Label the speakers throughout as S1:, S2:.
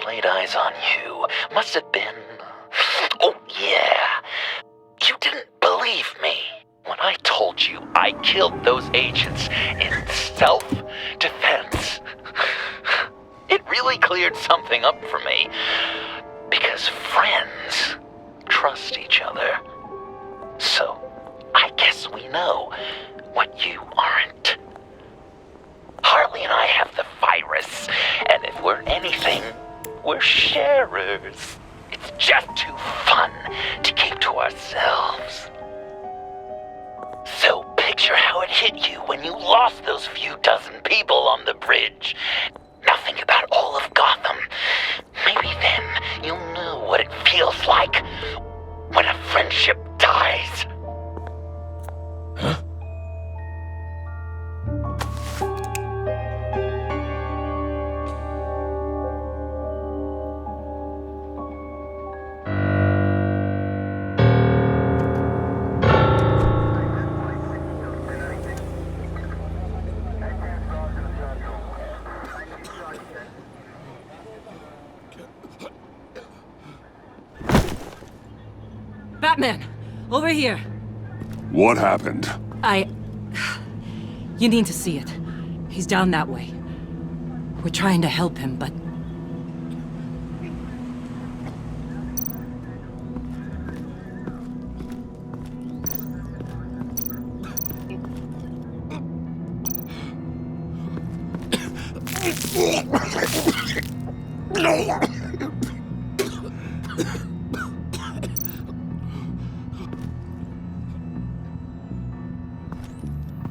S1: laid eyes on you must have been... Oh, yeah. You didn't believe me when I told you I killed those agents in self-defense. It really cleared something up for me. Because friends trust each other. So, I guess we know what you aren't. Harley and I have the virus, and if we're anything, we're sharers. It's just too fun to keep to ourselves. So picture how it hit you when you lost those few dozen people on the bridge. Now think about all of Gotham. Maybe then you'll know what it feels like when a friendship dies.
S2: Huh?
S3: Batman! Over here!
S2: What happened?
S3: You need to see it. He's down that way. We're trying to help him, but...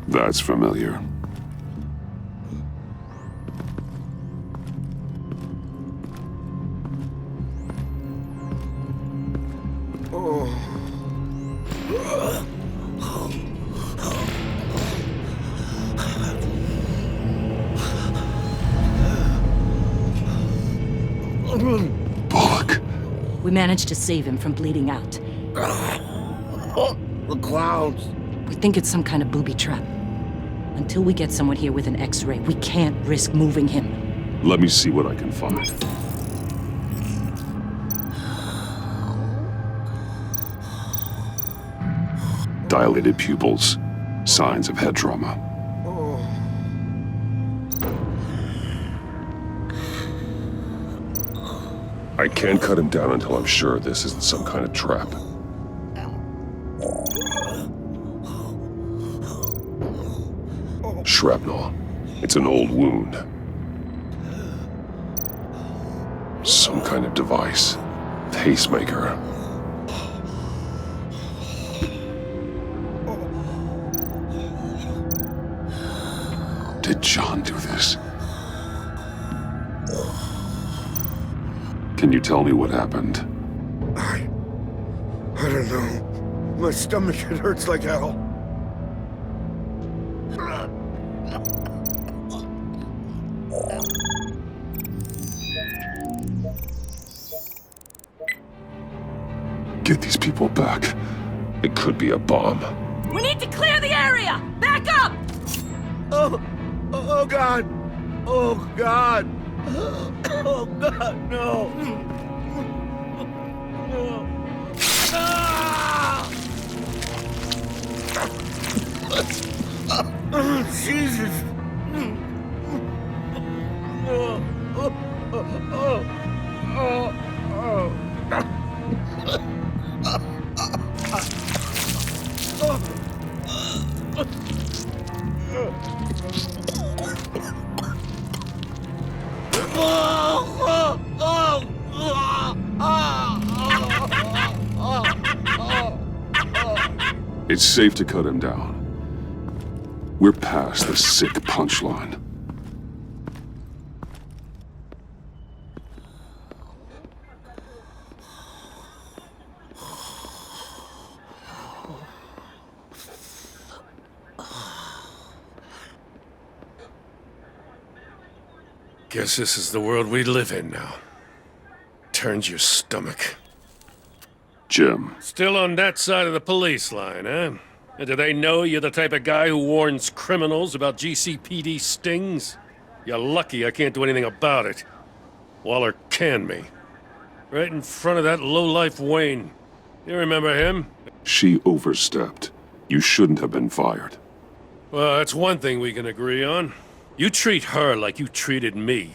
S2: That's familiar. Bullock.
S3: We managed to save him from bleeding out.
S4: The clouds.
S3: We think it's some kind of booby trap. Until we get someone here with an X-ray, we can't risk moving him.
S2: Let me see what I can find. Dilated pupils. Signs of head trauma. I can't cut him down until I'm sure this isn't some kind of trap. Shrapnel. It's an old wound. Some kind of device. Pacemaker. Did John do this? Can you tell me what happened?
S4: I don't know. My stomach, it hurts like hell.
S2: Get these people back. It could be a bomb.
S3: We need to clear the area! Back up!
S4: Oh God! Oh God! Oh God, no! Oh, Jesus!
S2: It's safe to cut him down. We're past the sick punchline.
S5: Guess this is the world we live in now. Turns your stomach.
S2: Jim.
S5: Still on that side of the police line, eh? And do they know you're the type of guy who warns criminals about GCPD stings? You're lucky I can't do anything about it. Waller canned me. Right in front of that lowlife Wayne. You remember him?
S2: She overstepped. You shouldn't have been fired.
S5: Well, that's one thing we can agree on. You treat her like you treated me.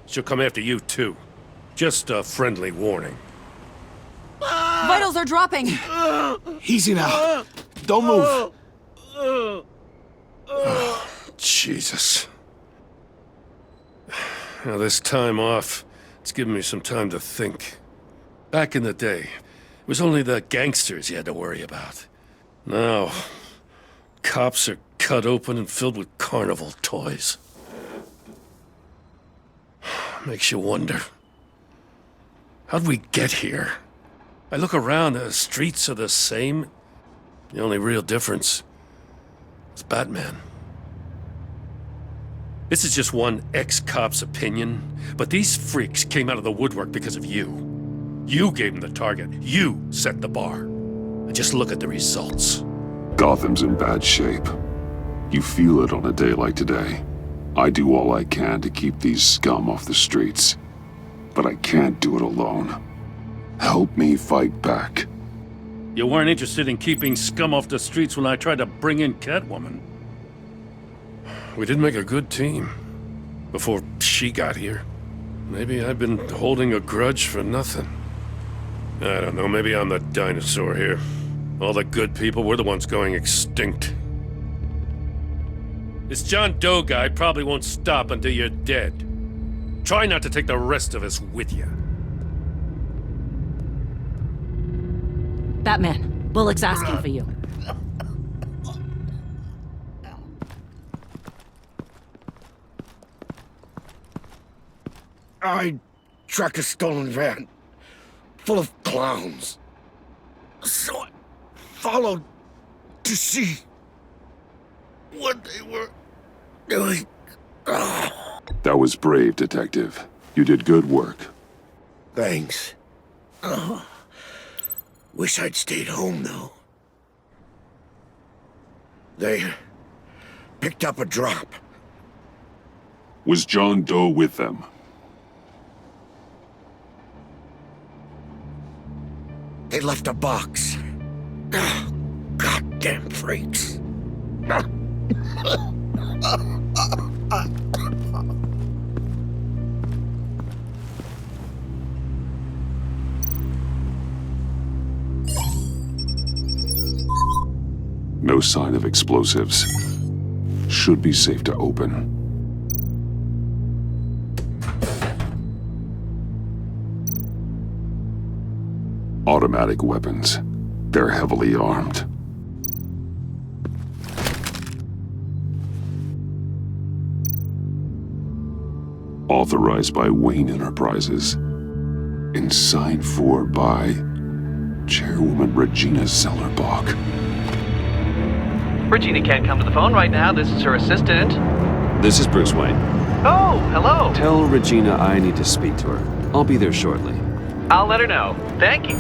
S5: She'll come after you, too. Just a friendly warning.
S6: Vitals are dropping!
S7: Easy now. Don't move.
S5: Jesus. Now, this time off, it's given me some time to think. Back in the day, it was only the gangsters you had to worry about. Now, cops are cut open and filled with carnival toys. Makes you wonder. How'd we get here? I look around, the streets are the same. The only real difference is Batman. This is just one ex-cop's opinion, but these freaks came out of the woodwork because of you. You gave them the target. You set the bar. And just look at the results.
S2: Gotham's in bad shape. You feel it on a day like today. I do all I can to keep these scum off the streets. But I can't do it alone. Help me fight back.
S5: You weren't interested in keeping scum off the streets when I tried to bring in Catwoman. We did make a good team. Before she got here. Maybe I've been holding a grudge for nothing. I don't know, maybe I'm the dinosaur here. All the good people, we're the ones going extinct. This John Doe guy probably won't stop until you're dead. Try not to take the rest of us with you.
S3: Batman, Bullock's asking for you.
S4: I tracked a stolen van full of clowns. So I followed to see what they were doing.
S2: That was brave, Detective. You did good work.
S4: Thanks. Wish I'd stayed home, though. They picked up a drop.
S2: Was John Doe with them?
S4: They left a box. Goddamn freaks.
S2: No sign of explosives. Should be safe to open. Automatic weapons. They're heavily armed. Authorized by Wayne Enterprises. And signed for by Chairwoman Regina Zellerbach.
S8: Regina can't come to the phone right now. This is her assistant.
S9: This is Bruce Wayne.
S8: Oh, hello.
S9: Tell Regina I need to speak to her. I'll be there shortly.
S8: I'll let her know. Thank you.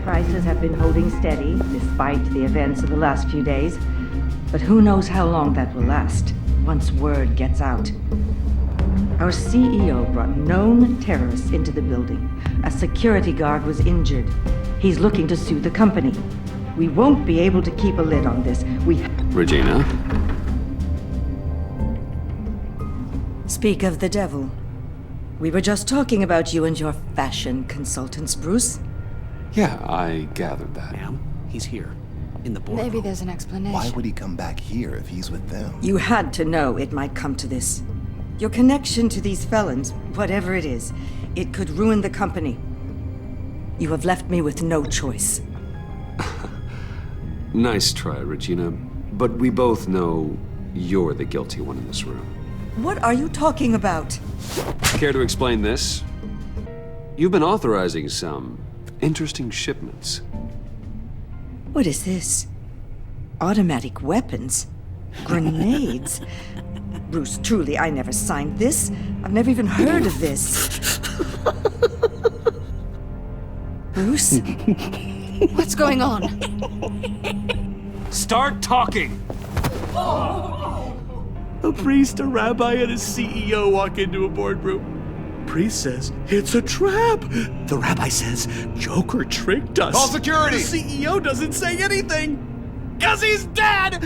S10: Prices have been holding steady despite the events of the last few days. But who knows how long that will last once word gets out. Our CEO brought known terrorists into the building. A security guard was injured. He's looking to sue the company. We won't be able to keep a lid on this.
S9: Regina?
S10: Speak of the devil. We were just talking about you and your fashion consultants, Bruce.
S9: Yeah, I gathered that.
S7: Ma'am, he's here. in the boardroom.
S6: Maybe there's an explanation.
S11: Why would he come back here if he's with them?
S10: You had to know it might come to this. Your connection to these felons, whatever it is, it could ruin the company. You have left me with no choice.
S9: Nice try, Regina. But we both know you're the guilty one in this room.
S10: What are you talking about?
S9: Care to explain this? You've been authorizing some interesting shipments.
S10: What is this? Automatic weapons? Grenades? Bruce, truly, I never signed this. I've never even heard of this. Bruce?
S6: What's going on?
S9: Start talking!
S7: A priest, a rabbi, and a CEO walk into a boardroom. Priest says, it's a trap. The rabbi says, Joker tricked us.
S11: Call security!
S7: The CEO doesn't say anything. 'Cause he's dead!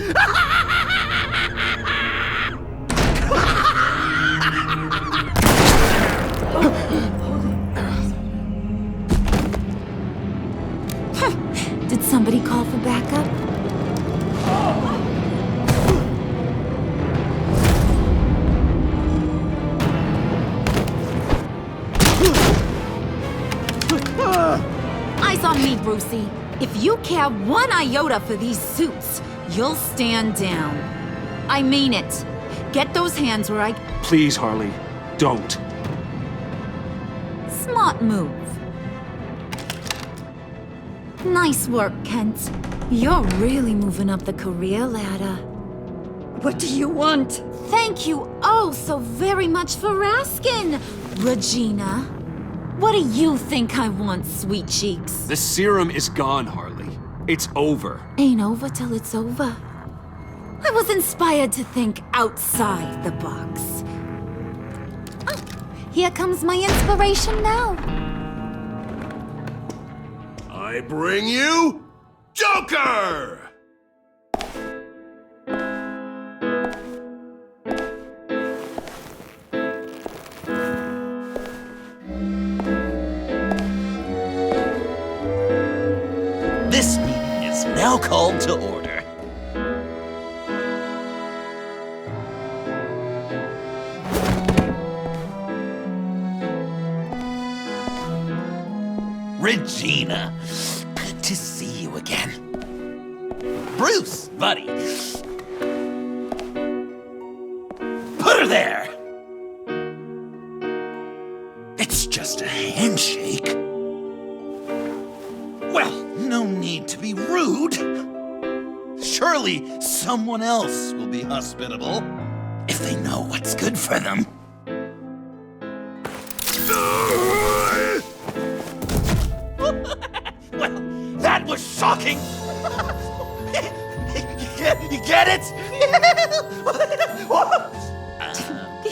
S12: Did somebody call for backup? Eyes on me, Brucey. If you care one iota for these suits, you'll stand down. I mean it. Get those hands where I...
S9: Please, Harley, don't.
S12: Smart move. Nice work, Kent. You're really moving up the career ladder.
S10: What do you want?
S12: Thank you oh so very much for asking, Regina. What do you think I want, sweet cheeks?
S9: The serum is gone, Harley. It's over.
S12: Ain't over till it's over. I was inspired to think outside the box. Oh, here comes my inspiration now.
S11: I bring you Joker!
S1: This meeting is now called to order. Regina, good to see you again. Bruce, buddy. Put her there. It's just a handshake. Well, no need to be rude. Surely someone else will be hospitable if they know what's good for them. Well, that was shocking. You get it?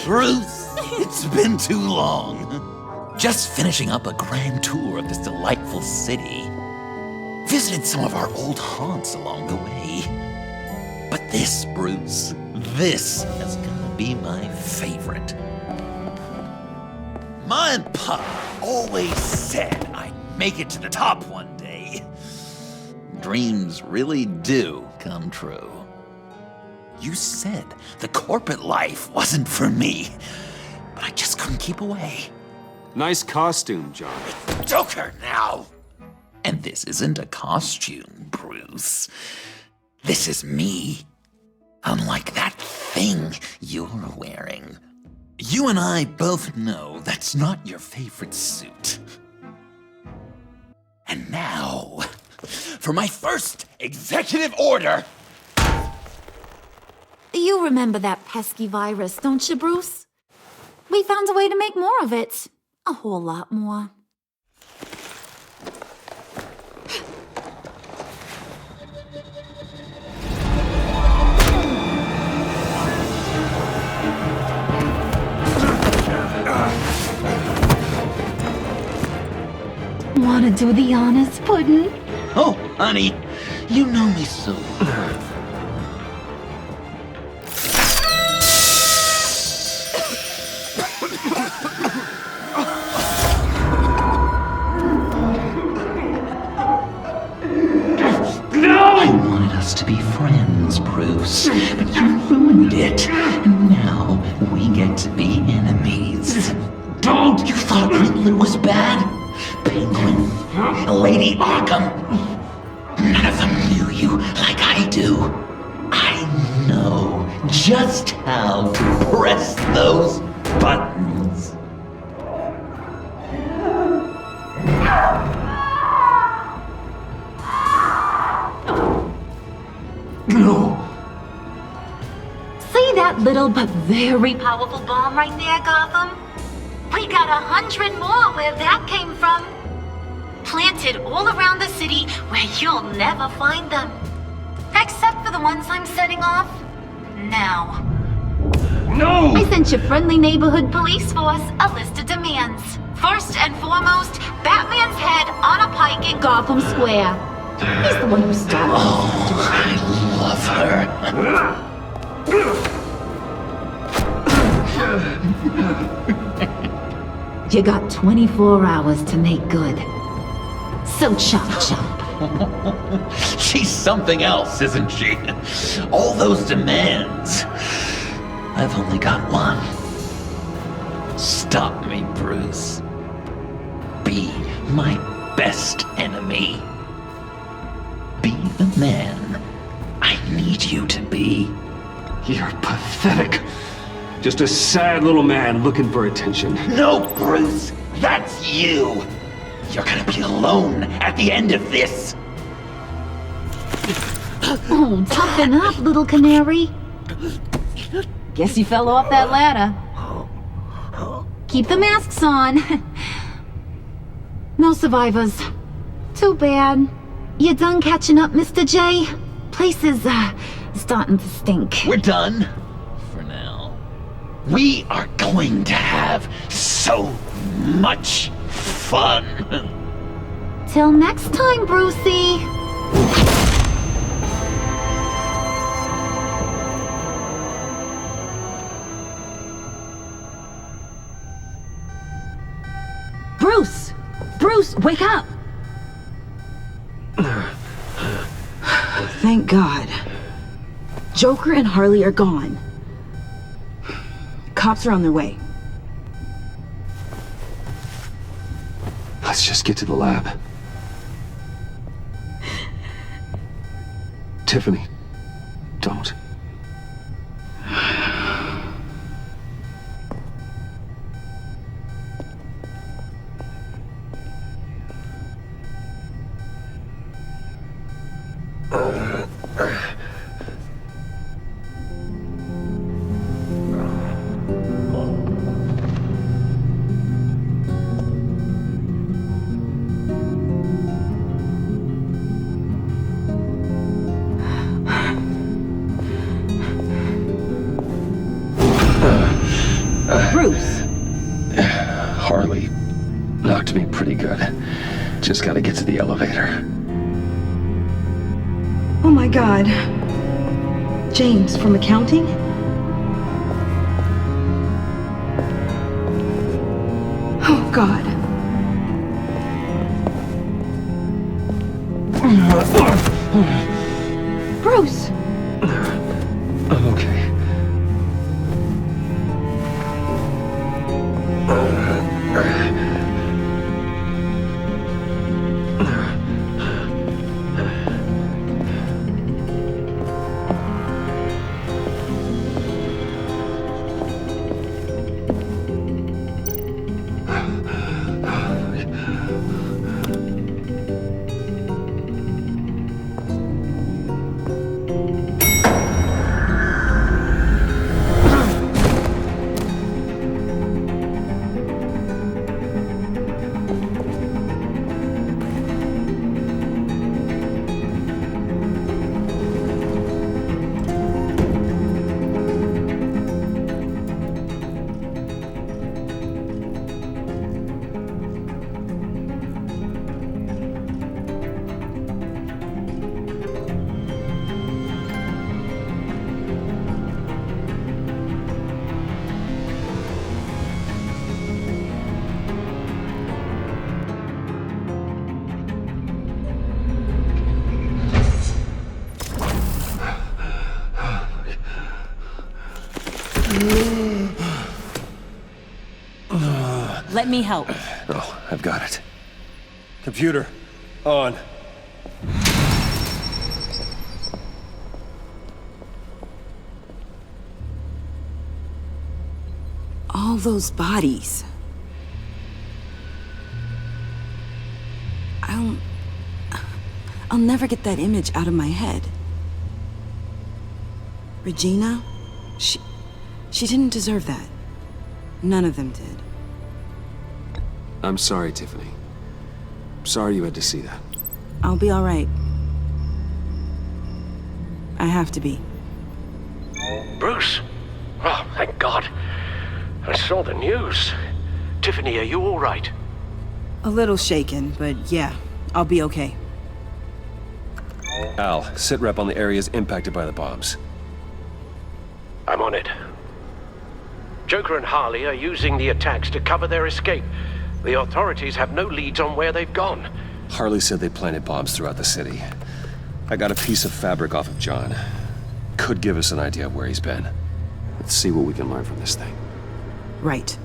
S1: Bruce, it's been too long. Just finishing up a grand tour of this delightful city. Visited some of our old haunts along the way. But this, Bruce, this is gonna be my favorite. Ma and Pa always said I'd make it to the top one day. Dreams really do come true. You said the corporate life wasn't for me, but I just couldn't keep away.
S9: Nice costume, John.
S1: Joker now! And this isn't a costume, Bruce. This is me. Unlike that thing you're wearing. You and I both know that's not your favorite suit. And now, for my first executive order.
S12: You remember that pesky virus, don't you, Bruce? We found a way to make more of it. A whole lot more. Want to do the honors, Puddin'?
S1: Oh, honey, you know me so well. I want enemies. Don't! You thought Riddler was bad? Penguin, Lady Arkham. None of them knew you like I do. I know just how to press those buttons.
S12: No. See that little but very powerful bomb right there, Gotham? We got 100 more where that came from. Planted all around the city where you'll never find them. Except for the ones I'm setting off now.
S5: No!
S12: I sent your friendly neighborhood police force a list of demands. First and foremost, Batman's head on a pike in Gotham Square. He's the one who started.
S1: Oh, I love
S12: her. You got 24 hours to make good. So chop chop.
S1: She's something else, isn't she? All those demands. I've only got one. Stop me, Bruce. Be my best enemy. Be the man I need you to be.
S9: You're pathetic. Just a sad little man looking for attention.
S1: No, Bruce! That's you! You're gonna be alone at the end of this!
S12: Oh, toughen up, little canary. Guess you fell off that ladder. Keep the masks on. No survivors. Too bad. You done catching up, Mr. J? Place is, starting to stink.
S1: We're done. For now. We are going to have so much fun.
S12: Till next time, Brucey.
S3: Bruce! Bruce, wake up! Thank God. Joker and Harley are gone. Cops are on their way.
S9: Let's just get to the lab. Tiffany, don't.
S3: Bruce!
S9: Harley knocked me pretty good. Just gotta get to the elevator.
S3: Oh my God. James, from accounting? Oh God. Bruce!
S9: I'm okay.
S3: Let me help.
S9: Oh, I've got it. Computer, on.
S3: All those bodies. I'll never get that image out of my head. Regina? She didn't deserve that. None of them did.
S9: I'm sorry, Tiffany. Sorry you had to see that.
S3: I'll be all right. I have to be.
S13: Bruce? Oh, thank God. I saw the news. Tiffany, are you all right?
S3: A little shaken, but yeah, I'll be okay.
S9: Al, sit rep on the areas impacted by the bombs.
S13: I'm on it. Joker and Harley are using the attacks to cover their escape. The authorities have no leads on where they've gone.
S9: Harley said they planted bombs throughout the city. I got a piece of fabric off of John. Could give us an idea of where he's been. Let's see what we can learn from this thing.
S3: Right.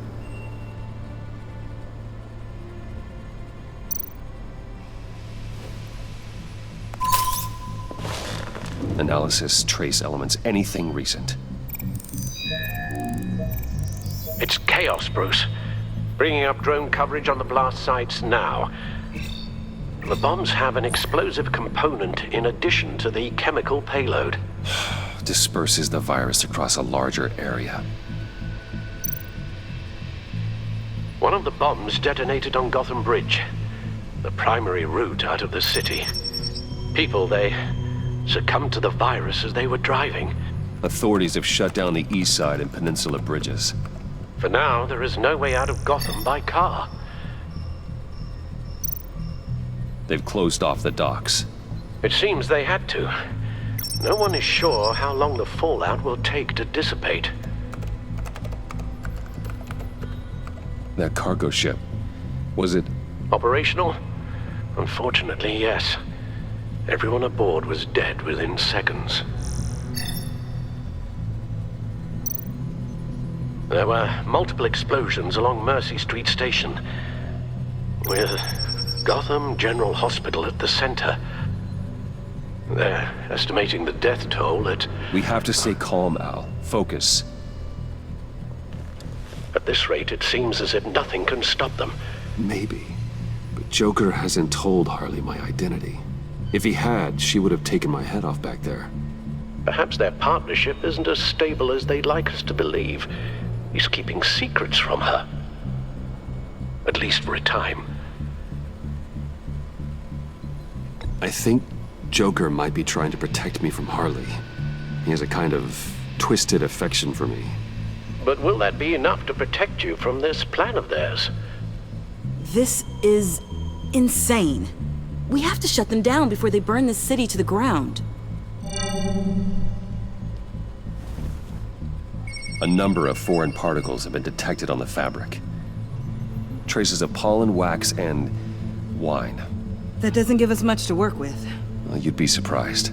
S9: Analysis, trace elements, anything recent.
S13: It's chaos, Bruce. Bringing up drone coverage on the blast sites now. The bombs have an explosive component in addition to the chemical payload.
S9: Disperses the virus across a larger area.
S13: One of the bombs detonated on Gotham Bridge, the primary route out of the city. People, they succumbed to the virus as they were driving.
S9: Authorities have shut down the east side and peninsula bridges.
S13: For now, there is no way out of Gotham by car.
S9: They've closed off the docks.
S13: It seems they had to. No one is sure how long the fallout will take to dissipate.
S9: That cargo ship, was it
S13: operational? Unfortunately, yes. Everyone aboard was dead within seconds. There were multiple explosions along Mercy Street Station, with Gotham General Hospital at the center. They're estimating the death toll at...
S9: We have to stay calm, Al. Focus.
S13: At this rate, it seems as if nothing can stop them.
S9: Maybe. But Joker hasn't told Harley my identity. If he had, she would have taken my head off back there.
S13: Perhaps their partnership isn't as stable as they'd like us to believe. He's keeping secrets from her. At least for a time.
S9: I think Joker might be trying to protect me from Harley. He has a kind of twisted affection for me.
S13: But will that be enough to protect you from this plan of theirs?
S3: This is insane. We have to shut them down before they burn this city to the ground.
S9: A number of foreign particles have been detected on the fabric. Traces of pollen, wax, and wine.
S3: That doesn't give us much to work with.
S9: Well, you'd be surprised.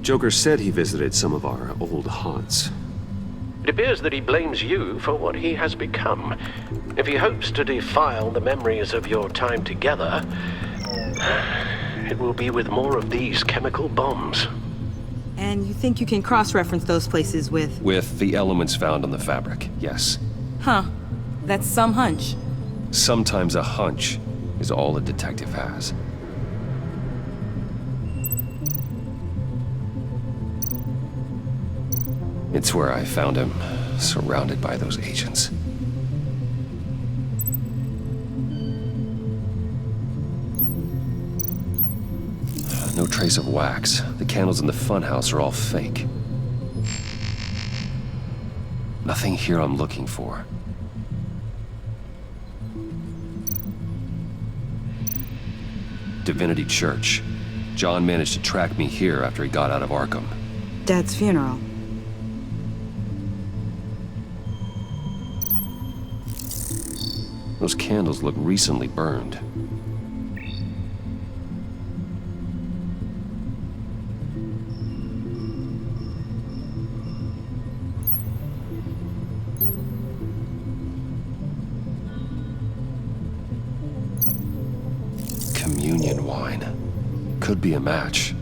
S9: Joker said he visited some of our old haunts.
S13: It appears that he blames you for what he has become. If he hopes to defile the memories of your time together, it will be with more of these chemical bombs.
S3: And you think you can cross-reference those places with...
S9: With the elements found on the fabric, yes.
S3: Huh. That's some hunch.
S9: Sometimes a hunch is all a detective has. It's where I found him, surrounded by those agents. No trace of wax. The candles in the funhouse are all fake. Nothing here I'm looking for. Divinity Church. John managed to track me here after he got out of Arkham.
S3: Dad's funeral.
S9: Those candles look recently burned. and wine. Could be a match.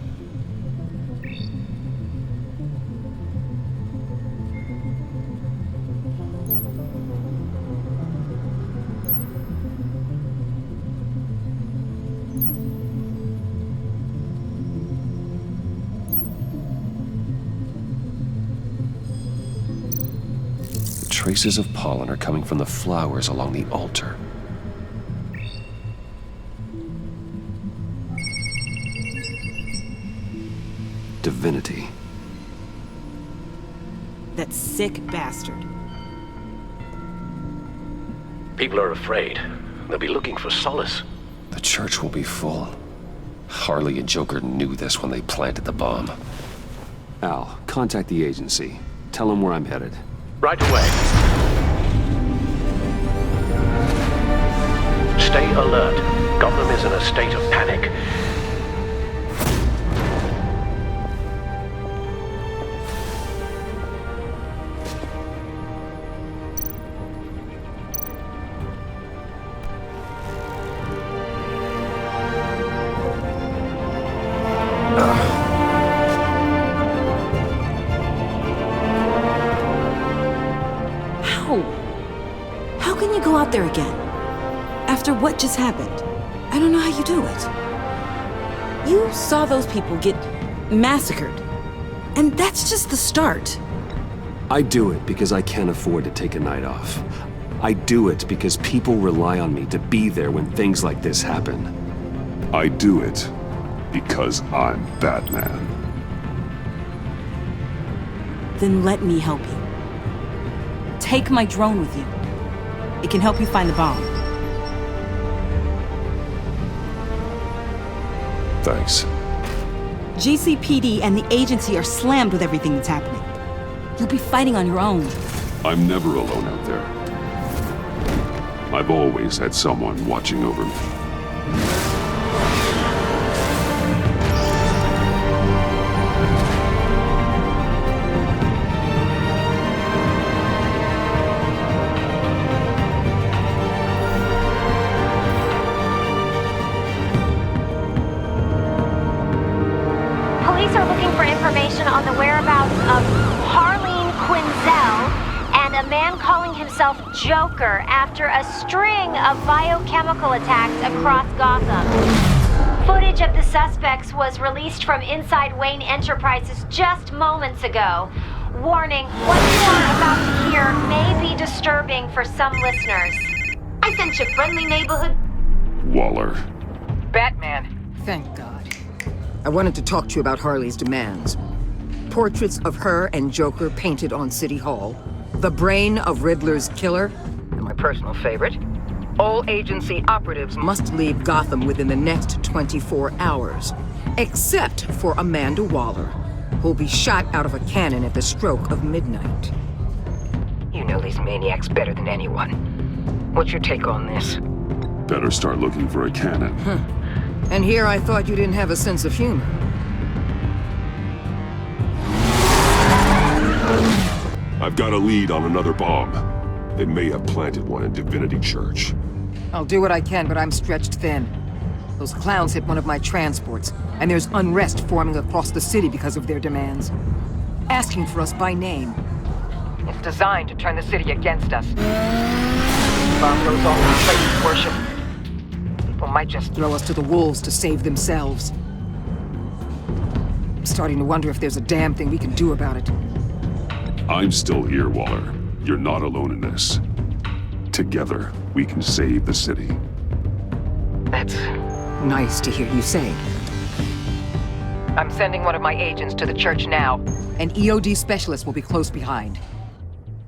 S9: Traces of pollen are coming from the flowers along the altar. Divinity.
S3: That sick bastard.
S13: People are afraid. They'll be looking for solace.
S9: The church will be full. Harley and Joker knew this when they planted the bomb. Al, contact the agency. Tell them where I'm headed.
S13: Right away. Stay alert. Gotham is in a state of panic.
S3: How can you go out there again? After what just happened? I don't know how you do it. You saw those people get massacred. And that's just the start.
S9: I do it because I can't afford to take a night off. I do it because people rely on me to be there when things like this happen.
S2: I do it because I'm Batman.
S3: Then let me help you. Take my drone with you. It can help you find the bomb.
S2: Thanks.
S3: GCPD and the agency are slammed with everything that's happening. You'll be fighting on your own.
S2: I'm never alone out there. I've always had someone watching over me.
S12: Police are looking for information on the whereabouts of Harleen Quinzel and a man calling himself Joker after a string of biochemical attacks across Gotham. Footage of the suspects was released from inside Wayne Enterprises just moments ago. Warning, what you are about to hear may be disturbing for some listeners. I sent you friendly neighborhood...
S2: Waller.
S14: Batman.
S15: Thank God. I wanted to talk to you about Harley's demands. Portraits of her and Joker painted on City Hall. The brain of Riddler's killer. And my personal favorite. All agency operatives must leave Gotham within the next 24 hours. Except for Amanda Waller, who'll be shot out of a cannon at the stroke of midnight. You know these maniacs better than anyone. What's your take on this?
S2: Better start looking for a cannon.
S15: And here I thought you didn't have a sense of humor.
S2: I've got a lead on another bomb. They may have planted one in Divinity Church.
S15: I'll do what I can, but I'm stretched thin. Those clowns hit one of my transports, and there's unrest forming across the city because of their demands. Asking for us by name. It's designed to turn the city against us. Bomb goes off in place of worship. People might just throw us to the wolves to save themselves. I'm starting to wonder if there's a damn thing we can do about it.
S2: I'm still here, Waller. You're not alone in this. Together, we can save the city.
S15: That's nice to hear you say. I'm sending one of my agents to the church now. An EOD specialist will be close behind.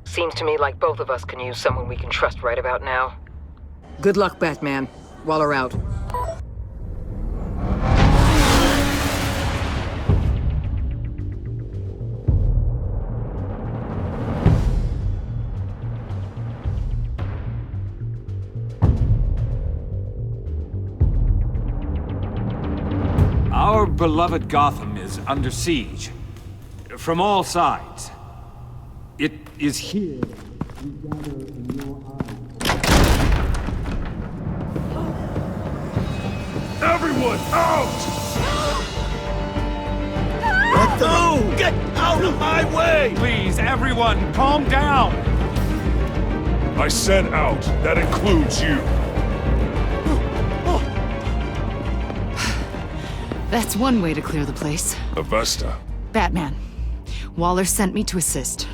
S15: Seems to me like both of us can use someone we can trust right about now. Good luck, Batman. Waller out.
S16: Our beloved Gotham is under siege. From all sides. It is here we gather in your eyes.
S5: Everyone!
S2: Everyone out!
S7: What the? No! Get out of my way!
S16: Please, everyone, calm down!
S2: I said out. That includes you.
S6: That's one way to clear the place.
S2: Avesta.
S6: Batman. Waller sent me to assist.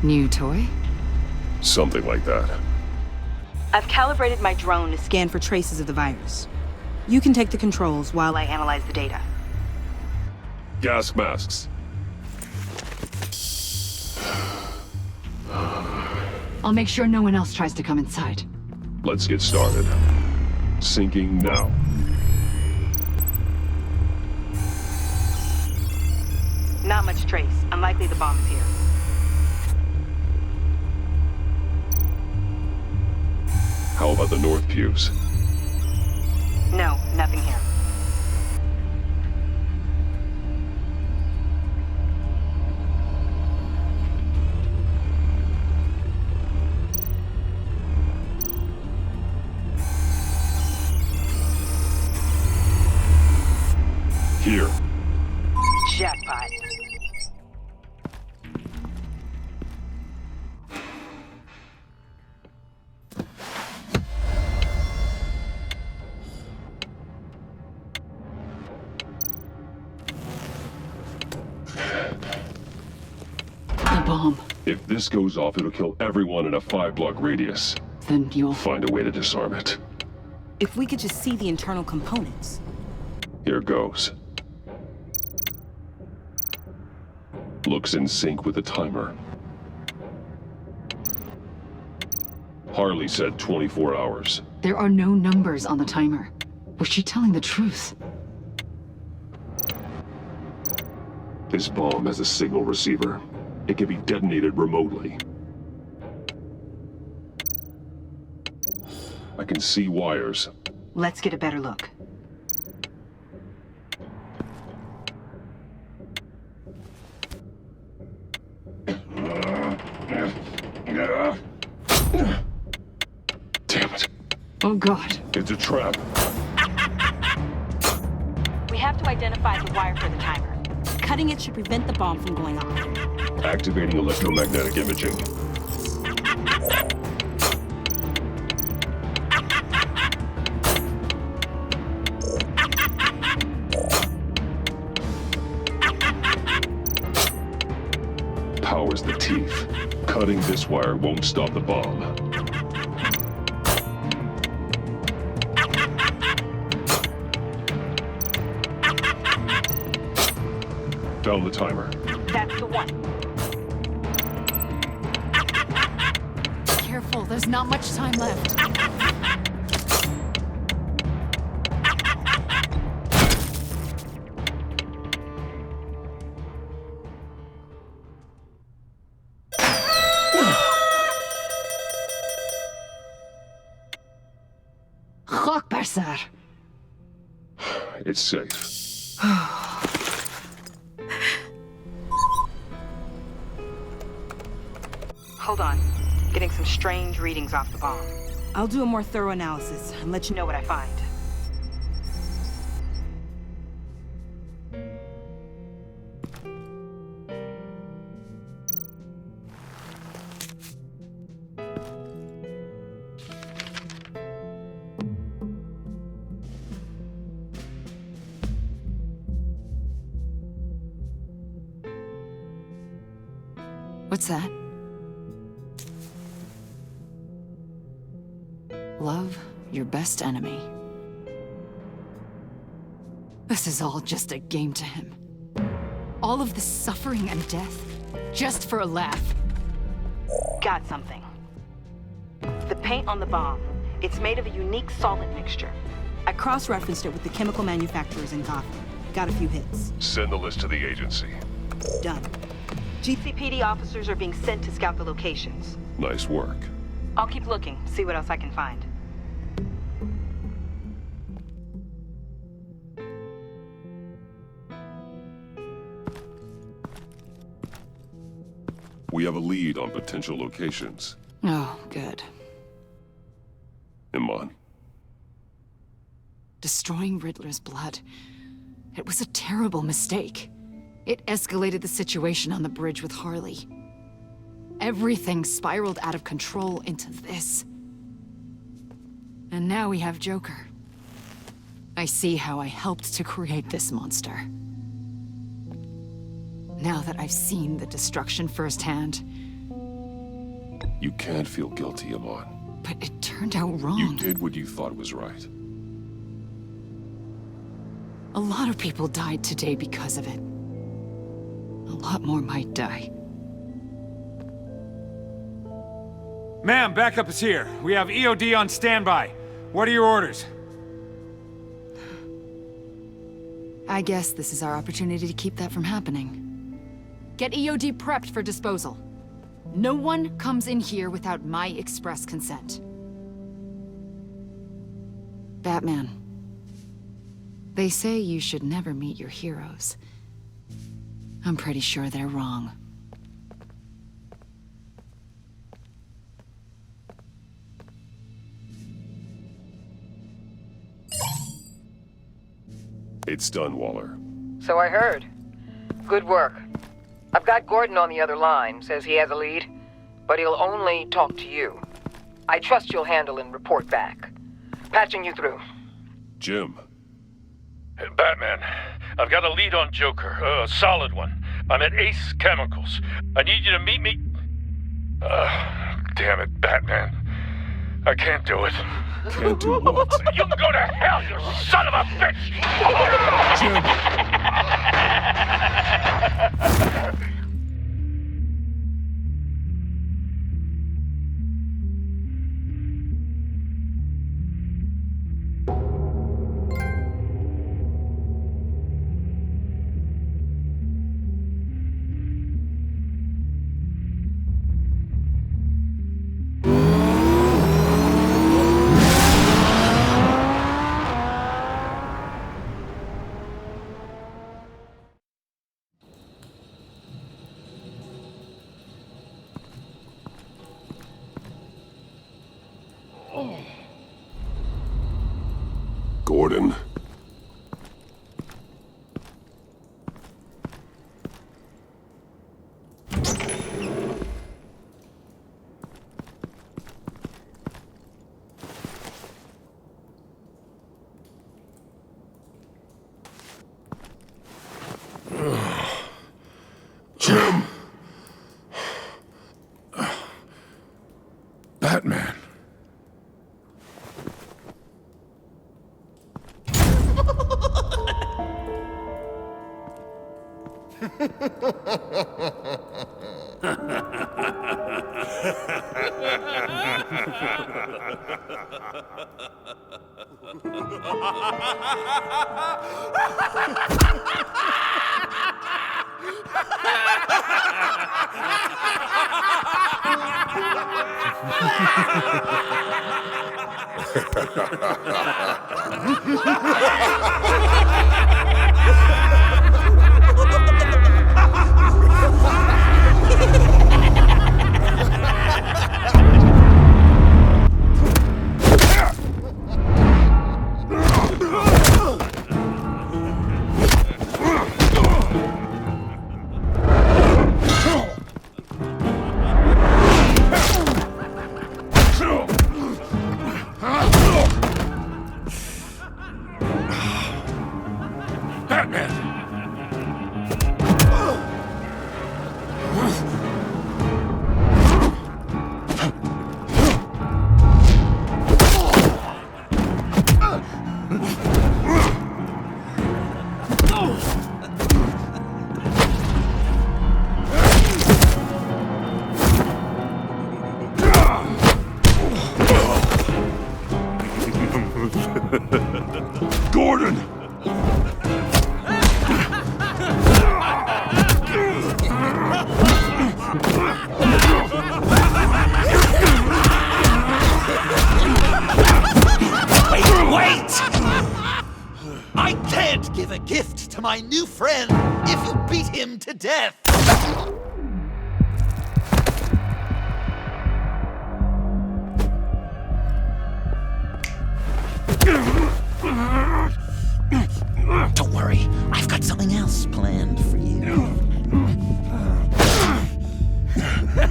S6: New toy?
S2: Something like that.
S3: I've calibrated my drone to scan for traces of the virus. You can take the controls while I analyze the data.
S2: Gas masks.
S6: I'll make sure no one else tries to come inside.
S2: Let's get started. Syncing now.
S3: Not much trace. Unlikely the bomb is here.
S2: How about the north pews?
S3: No, nothing here.
S2: Here.
S3: Jackpot.
S6: The bomb.
S2: If this goes off, it'll kill everyone in a 5-block radius.
S6: Then you'll
S2: Find a way to disarm it.
S3: If we could just see the internal components.
S2: Here goes. Looks in sync with the timer. Harley said 24 hours.
S6: There are no numbers on the timer. Was she telling the truth?
S2: This bomb has a signal receiver. It can be detonated remotely. I can see wires.
S3: Let's get a better look.
S2: Damn it.
S6: Oh God.
S2: It's a trap.
S3: We have to identify the wire for the timer. Cutting it should prevent the bomb from going off.
S2: Activating electromagnetic imaging. Powers the teeth. Cutting this wire won't stop the bomb. Found the timer.
S3: That's the one.
S6: Careful, there's not much time left. Rockbarsar.
S2: It's safe.
S3: Hold on. Getting some strange readings off the bomb. I'll do a more thorough analysis and let you know what I find.
S6: What's that? Love your best enemy. This is all just a game to him. All of this suffering and death, just for a laugh.
S3: Got something. The paint on the bomb, it's made of a unique solid mixture. I cross-referenced it with the chemical manufacturers in Gotham. Got a few hits.
S2: Send the list to the agency.
S3: Done. GCPD officers are being sent to scout the locations.
S2: Nice work.
S3: I'll keep looking, see what else I can find.
S2: We have a lead on potential locations.
S6: Oh, good.
S2: Iman.
S6: Destroying Riddler's blood. It was a terrible mistake. It escalated the situation on the bridge with Harley. Everything spiraled out of control into this. And now we have Joker. I see how I helped to create this monster. Now that I've seen the destruction firsthand.
S2: You can't feel guilty, Iman.
S6: But it turned out wrong.
S2: You did what you thought was right.
S6: A lot of people died today because of it. A lot more might die.
S16: Ma'am, backup is here. We have EOD on standby. What are your orders?
S6: I guess this is our opportunity to keep that from happening. Get EOD prepped for disposal. No one comes in here without my express consent. Batman. They say you should never meet your heroes. I'm pretty sure they're wrong.
S2: It's done, Waller.
S15: So I heard. Good work. I've got Gordon on the other line, says he has a lead, but he'll only talk to you. I trust you'll handle and report back. Patching you through.
S2: Jim.
S5: Batman, I've got a lead on Joker, a solid one. I'm at Ace Chemicals. I need you to meet me... damn it, Batman. I can't do it.
S2: Can't do what?
S5: You can go to hell, you son of a bitch!
S2: Gordon.
S5: Jim! Batman.
S2: Gordon!
S1: Wait! I can't give a gift to my new friend if you beat him to death!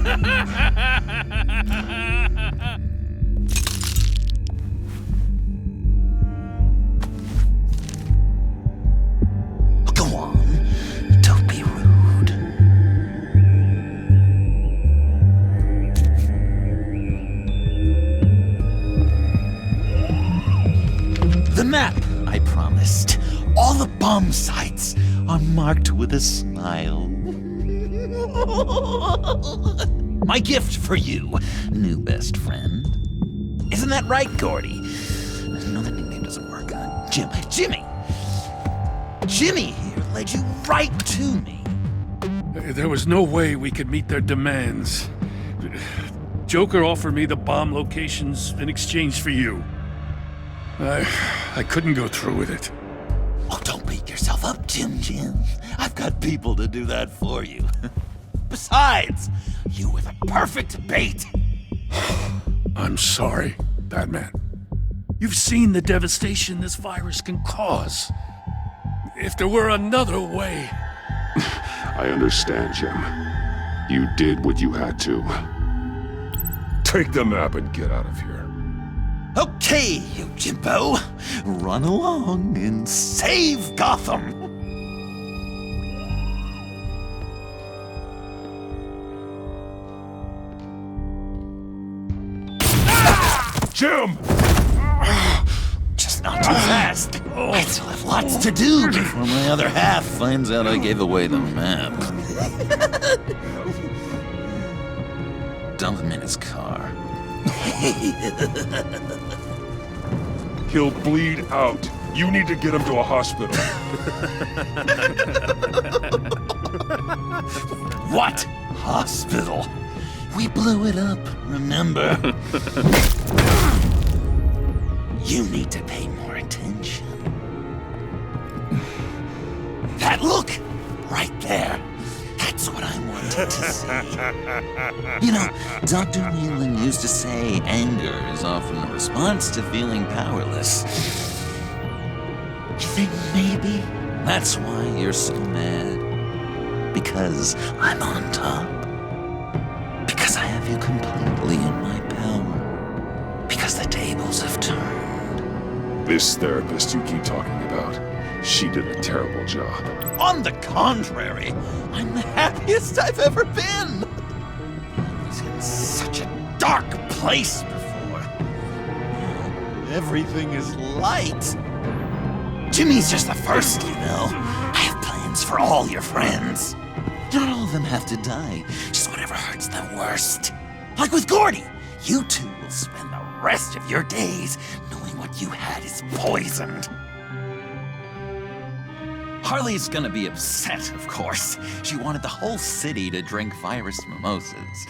S1: Go on. Don't be rude. The map, I promised. All the bomb sites are marked with a smile. My gift for you, new best friend. Isn't that right, Gordy? No, that nickname doesn't work. Jimmy! Jimmy here led you right to me.
S5: There was no way we could meet their demands. Joker offered me the bomb locations in exchange for you. I couldn't go through with it.
S1: Oh, don't beat yourself up, Jim. I've got people to do that for you. Besides, you were the perfect bait.
S5: I'm sorry, Batman. You've seen the devastation this virus can cause. If there were another way...
S2: I understand, Jim. You did what you had to. Take the map and get out of here.
S1: Okay, you Jimbo. Run along and save Gotham.
S2: Jim!
S1: Just not too fast. I still have lots to do before my other half finds out I gave away the map. Dump him in his car.
S2: He'll bleed out. You need to get him to a hospital.
S1: What? Hospital? We blew it up, remember? You need to pay more attention. That look! Right there. That's what I wanted to see. You know, Dr. Leland used to say anger is often a response to feeling powerless. You think maybe that's why you're so mad? Because I'm on top? Because I have you completely in my power? Because the tables have turned?
S2: This therapist you keep talking about, she did a terrible job.
S1: On the contrary, I'm the happiest I've ever been. I was in such a dark place before. Now everything is light. Jimmy's just the first, you know. I have plans for all your friends. Not all of them have to die, just whatever hurts them worst. Like with Gordy, you two will spend the rest of your days knowing what you had is poisoned. Harley's gonna be upset, of course. She wanted the whole city to drink virus mimosas.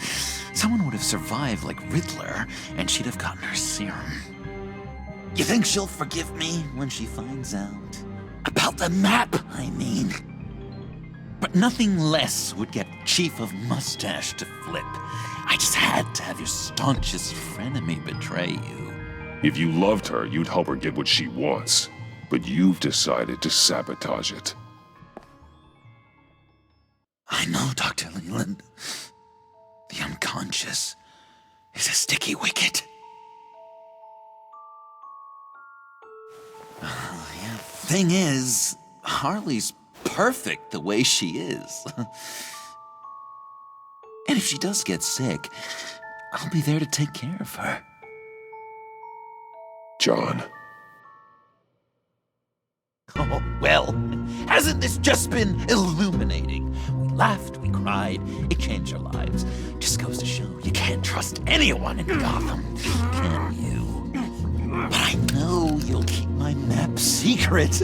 S1: Someone would have survived like Riddler, and she'd have gotten her serum. You think she'll forgive me when she finds out? About the map, I mean. But nothing less would get Chief of Mustache to flip. I just had to have your staunchest frenemy betray you.
S2: If you loved her, you'd help her get what she wants. But you've decided to sabotage it.
S1: I know, Dr. Leland. The unconscious is a sticky wicket. Thing is, Harley's perfect the way she is. And if she does get sick, I'll be there to take care of her.
S2: John.
S1: Oh, well, hasn't this just been illuminating? We laughed, we cried, it changed our lives. Just goes to show you can't trust anyone in Gotham, can you? But I know you'll keep my map secret.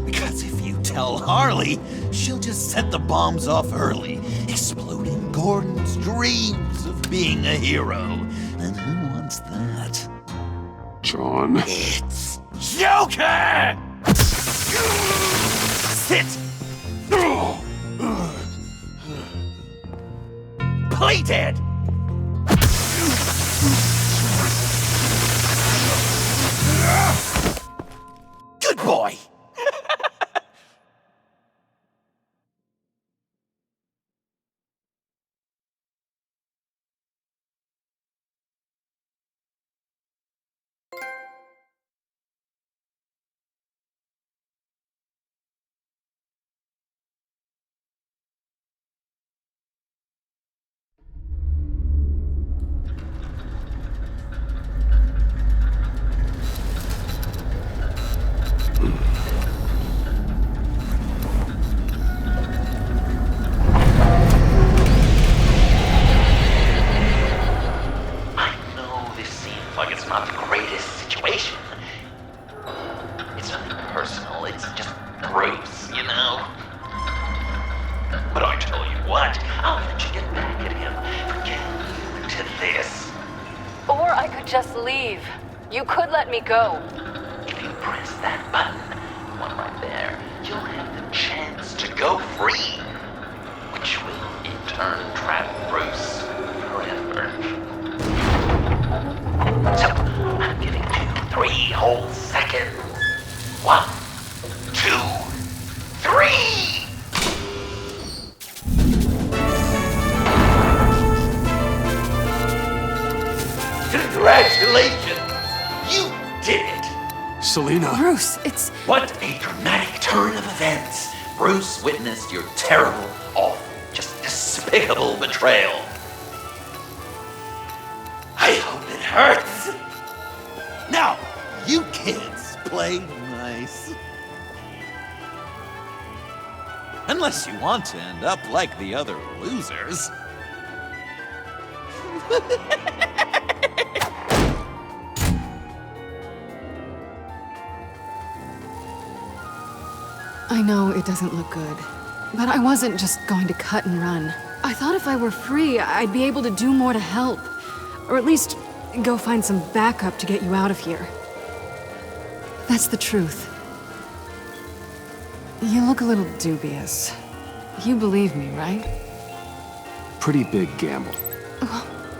S1: Because if you tell Harley, she'll just set the bombs off early, exploding Gordon's dreams of being a hero. And who wants that?
S2: John.
S1: It's Joker! Sit! Play dead! Good boy!
S6: could just leave. You could let me go.
S1: If you press that button, one right there, you'll have the chance to go free, which will in turn trap Bruce forever. So, I'm giving you 3 whole seconds. 1, 2, 3! Congratulations! You did it!
S7: Selena.
S6: Bruce, it's...
S1: What a dramatic turn of events! Bruce witnessed your terrible, awful, just despicable betrayal. I hope it hurts! Now, you kids play nice. Unless you want to end up like the other losers.
S6: I know it doesn't look good, but I wasn't just going to cut and run. I thought if I were free, I'd be able to do more to help. Or at least go find some backup to get you out of here. That's the truth. You look a little dubious. You believe me, right?
S9: Pretty big gamble.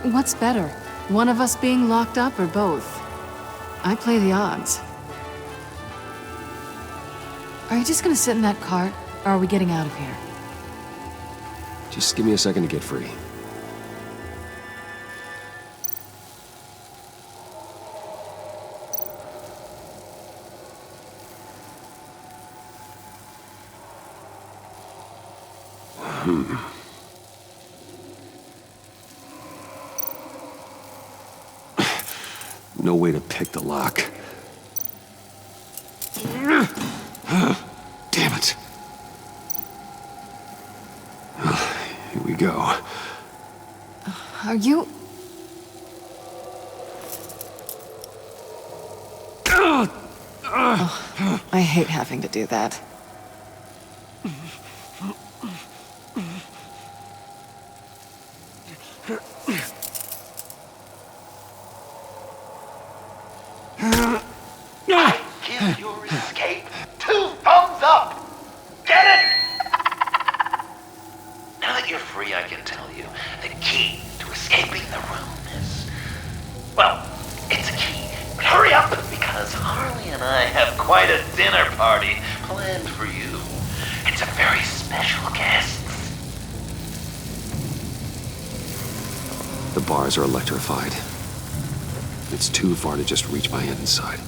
S6: What's better? One of us being locked up or both? I play the odds. Are you just gonna sit in that cart, or are we getting out of here?
S9: Just give me a second to get free. No way to pick the lock. Damn it. Here we go.
S6: Are you... Oh, I hate having to do that.
S1: Give your escape 2 thumbs up! Get it? Now that you're free, I can tell you the key to escaping the room is... Well, it's a key. But hurry up, because Harley and I have quite a dinner party planned for you. It's a very special guest.
S9: The bars are electrified. It's too far to just reach my hand inside.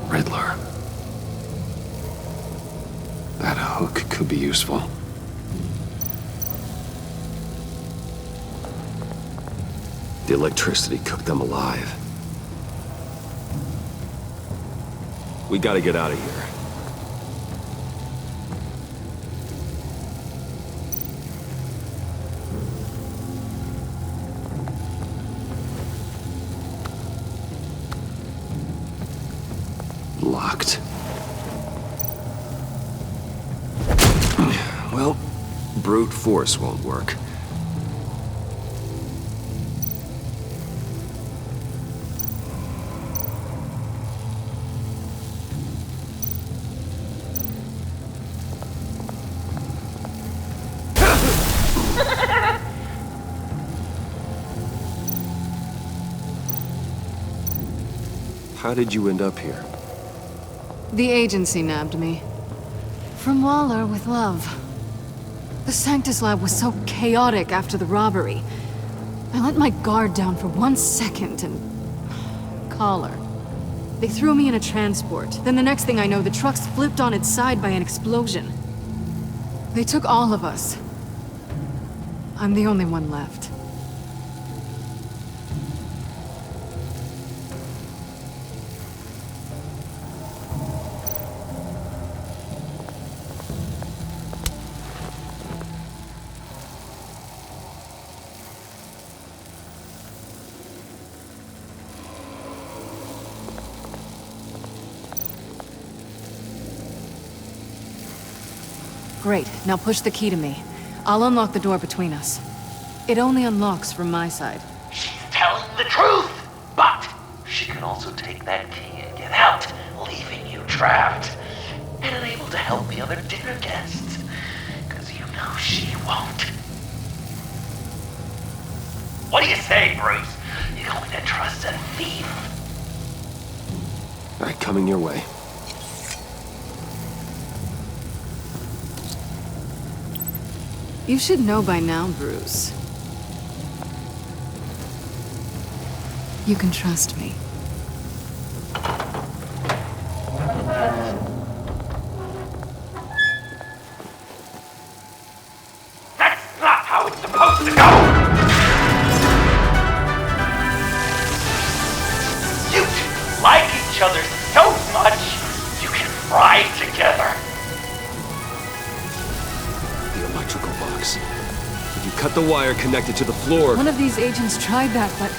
S9: Riddler. That hook could be useful. The electricity cooked them alive. We gotta get out of here. Locked. Well, brute force won't work. How did you end up here?
S6: The agency nabbed me. From Waller with love. The Sanctus lab was so chaotic after the robbery. I let my guard down for 1 second and... collar. They threw me in a transport. Then the next thing I know, the truck's flipped on its side by an explosion. They took all of us. I'm the only one left. Great. Now push the key to me. I'll unlock the door between us. It only unlocks from my side.
S1: She's telling the truth! But she can also take that key and get out, leaving you trapped. And unable to help the other dinner guests. Because you know she won't. What do you say, Bruce? You going to trust a thief?
S9: All right, coming your way.
S6: You should know by now, Bruce. You can trust me.
S1: That's not how it's supposed to go! You two like each other so much, you can ride together.
S9: The electrical box. If you cut the wire connected to the floor...
S6: One of these agents tried that, but...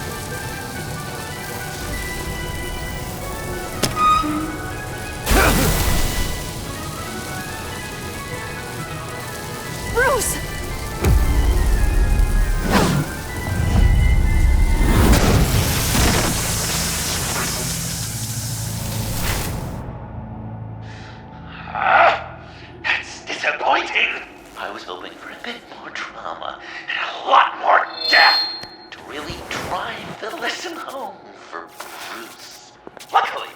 S6: Bruce!
S1: That's disappointing. I was hoping for a bit more drama and a lot more death to really drive the lesson home for Bruce. Luckily,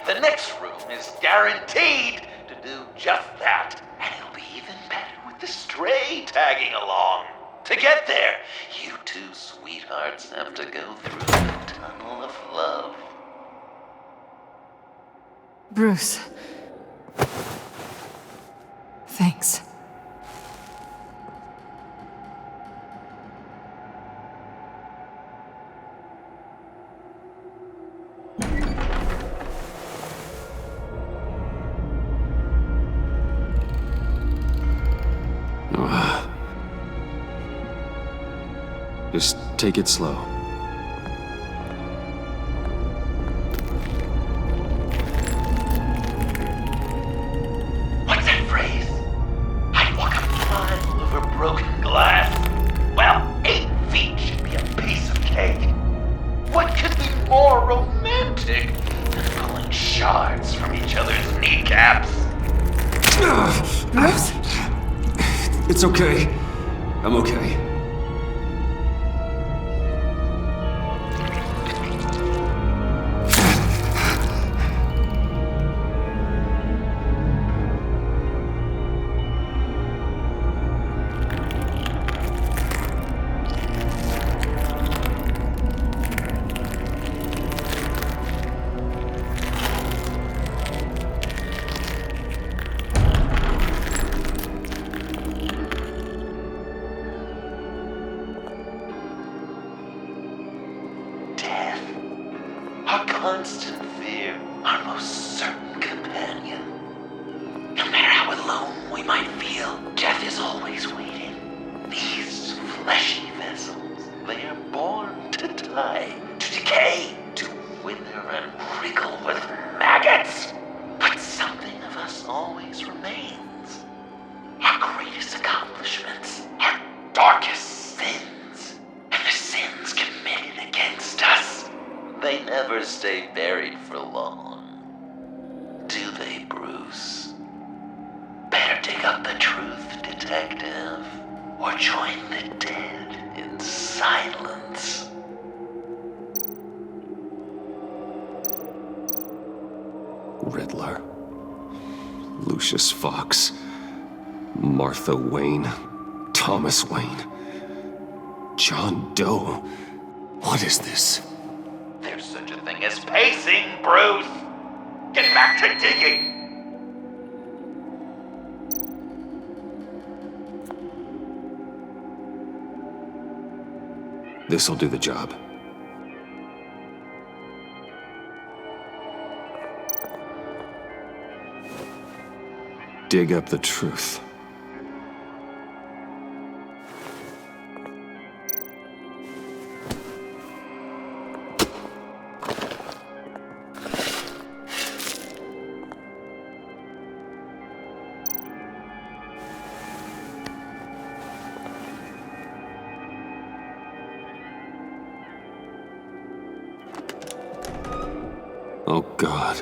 S1: the next room is guaranteed to do just that. And it'll be even better with the stray tagging along. To get there, you two sweethearts have to go through the tunnel of love.
S6: Bruce. Thanks.
S9: Just take it slow.
S1: What's that phrase? I'd walk a mile over broken glass. Well, 8 feet should be a piece of cake. What could be more romantic than pulling shards from each other's kneecaps?
S6: Bruce?
S9: It's okay. I'm okay.
S1: Our constant fear, our most certain companion. No matter how alone we might feel, death is always waiting. These fleshy vessels, they are born to die, to decay, to wither and wriggle with maggots. But something of us always remains. Our greatest accomplishments, our darkest sins, and the sins committed against us. They never stay buried for long. Do they, Bruce? Better dig up the truth, detective, or join the dead in silence.
S9: Riddler. Lucius Fox. Martha Wayne. Thomas Wayne. John Doe. What is this?
S1: There's such a thing as pacing, Bruce! Get back to digging!
S9: This'll do the job. Dig up the truth. Oh, God.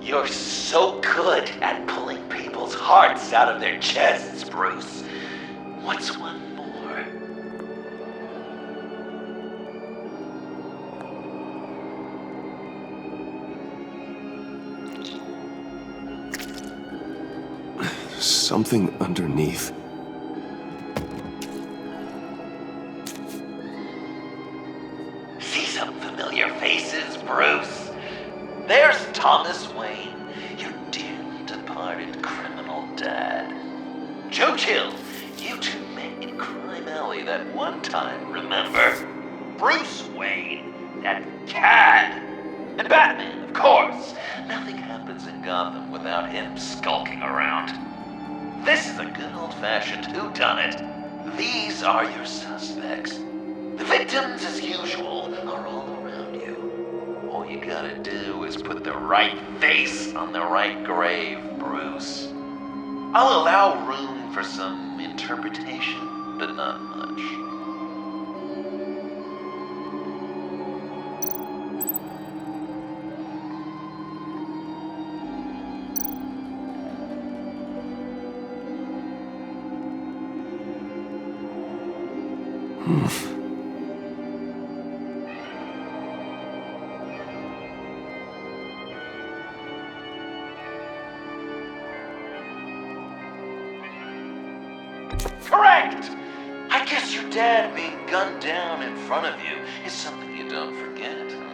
S1: You're so good at pulling people's hearts out of their chests, Bruce. What's one more?
S9: Something underneath.
S1: See some familiar faces, Bruce? There's Thomas Wayne, your dearly departed criminal dad. Joe Chill, you two met in Crime Alley that one time, remember? Bruce Wayne, that cad. And Batman, of course. Nothing happens in Gotham without him skulking around. This is a good old-fashioned whodunit. These are your suspects. The victims, as usual, are all around you. All you gotta do is put the right face on the right grave, Bruce. I'll allow room for some interpretation, but not much. Correct! I guess your dad being gunned down in front of you is something you don't forget, huh?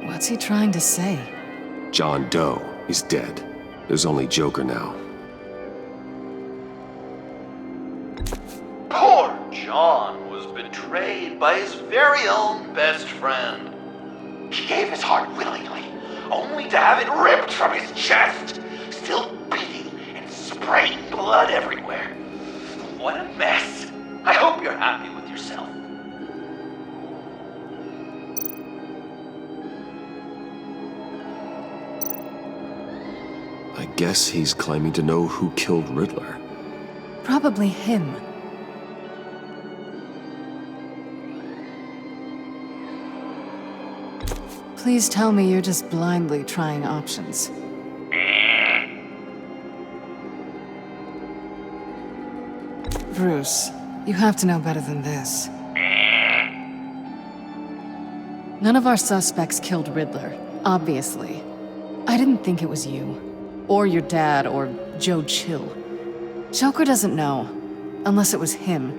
S6: What's he trying to say?
S9: John Doe is dead. There's only Joker now.
S1: Poor John was betrayed by his very own best friend. He gave his heart willingly, only to have it ripped from his chest, still beating and spraying blood everywhere. What a mess. I hope you're happy with yourself.
S9: I guess he's claiming to know who killed Riddler.
S6: Probably him. Please tell me you're just blindly trying options. Bruce, you have to know better than this. None of our suspects killed Riddler, obviously. I didn't think it was you. Or your dad, or Joe Chill. Joker doesn't know. Unless it was him.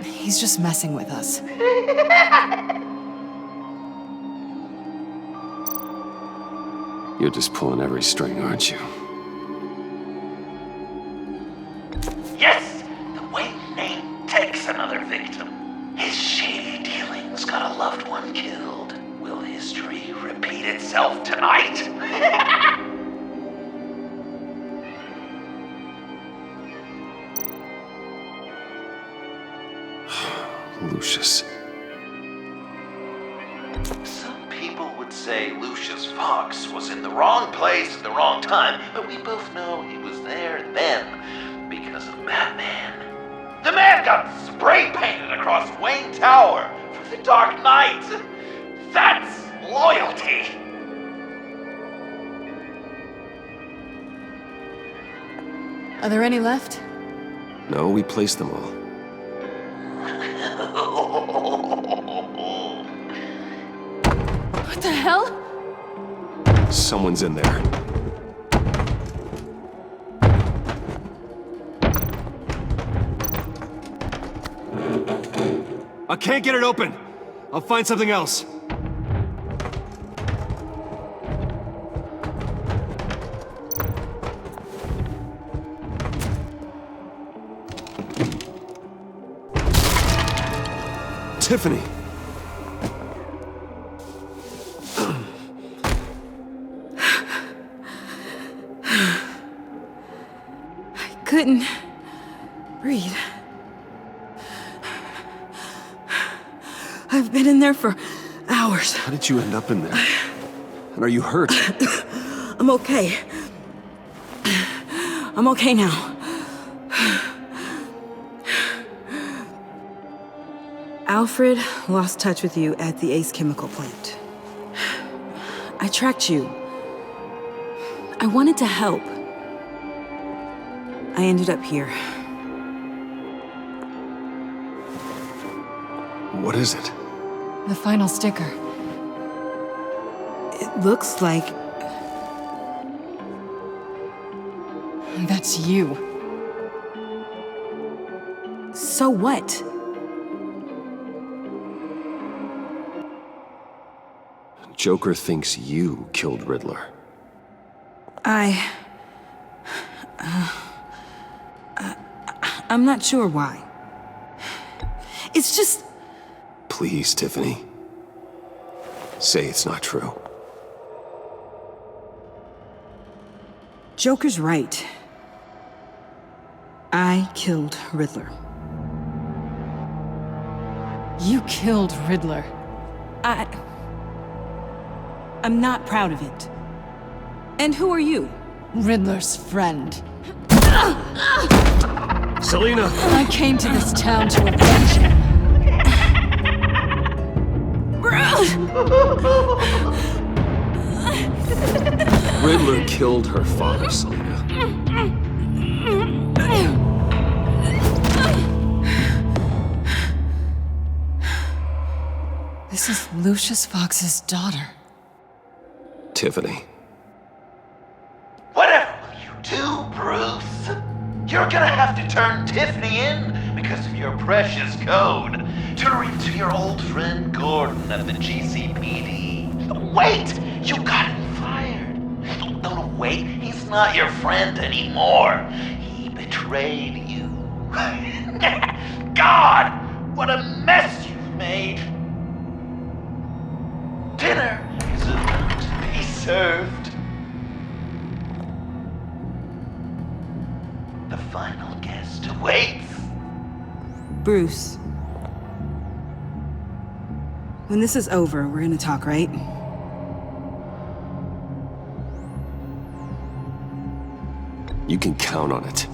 S6: He's just messing with us.
S9: You're just pulling every string, aren't you?
S1: Yes! The Wayne name takes another victim. His shady dealings got a loved one killed. Will history repeat itself tonight?
S9: Lucius.
S1: Some people would say Lucius Fox was in the wrong place at the wrong time, but we both know he was there then because of Batman. The man got spray painted across Wayne Tower for the Dark Knight. That's loyalty.
S6: Are there any left?
S9: No, we placed them all.
S6: What the hell?
S9: Someone's in there. I can't get it open. I'll find something else. Tiffany.
S3: I couldn't breathe. I've been in there for hours.
S9: How did you end up in there? And are you hurt?
S3: I'm okay. I'm okay now. Alfred lost touch with you at the Ace Chemical plant. I tracked you. I wanted to help. I ended up here.
S9: What is it?
S6: The final sticker.
S3: It looks like...
S6: That's you.
S3: So what?
S9: Joker thinks you killed Riddler.
S3: I'm not sure why. It's just...
S9: Please, Tiffany. Say it's not true.
S3: Joker's right. I killed Riddler.
S6: You killed Riddler.
S3: I'm not proud of it. And who are you?
S6: Riddler's friend.
S9: Selina!
S6: I came to this town to avenge him.
S9: Riddler killed her father, Selina.
S6: This is Lucius Fox's daughter.
S9: Tiffany.
S1: Whatever will you do, Bruce? You're gonna have to turn Tiffany in because of your precious code. Turn her into your old friend Gordon at the GCPD. Wait! You got him fired. No, wait. He's not your friend anymore. He betrayed you. God! What a mess you've made. Dinner is about to be served. The final guest awaits.
S3: Bruce. When this is over, we're gonna talk, right?
S9: You can count on it.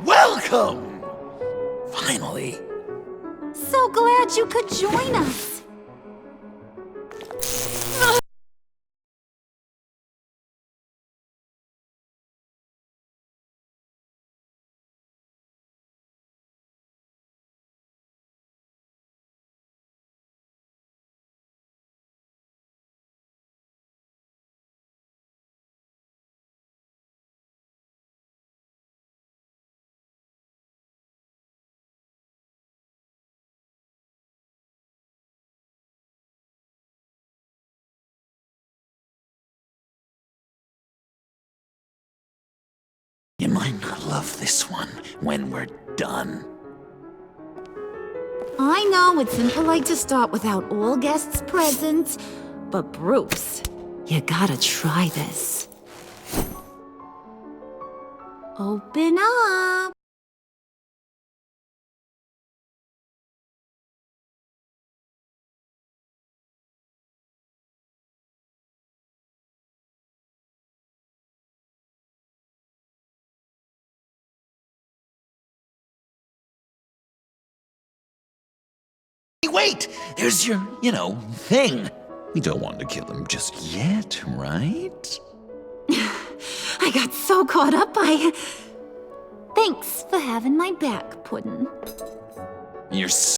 S1: Welcome! Finally.
S12: So glad you could join us.
S1: You might not love this one when we're done.
S12: I know it's impolite to start without all guests present, but Bruce, you gotta try this. Open up.
S1: Wait! There's your, thing. We don't want to kill him just yet, right?
S12: I got so caught up by... Thanks for having my back, Puddin'.
S1: You're so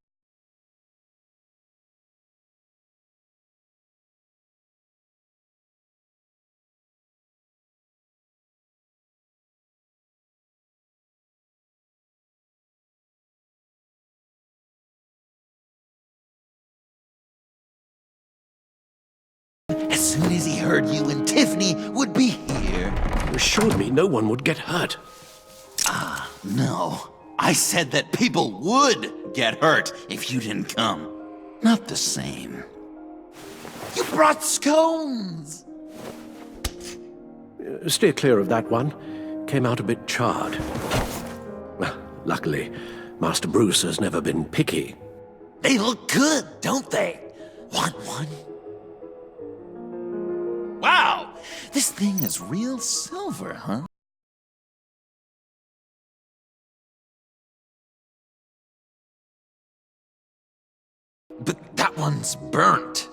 S1: as soon as he heard you and Tiffany would be here.
S13: You assured me no one would get hurt.
S1: No. I said that people would get hurt if you didn't come. Not the same. You brought scones!
S13: Steer clear of that one. Came out a bit charred. Well, luckily, Master Bruce has never been picky.
S1: They look good, don't they? Want one? Wow! This thing is real silver, huh? But that one's burnt.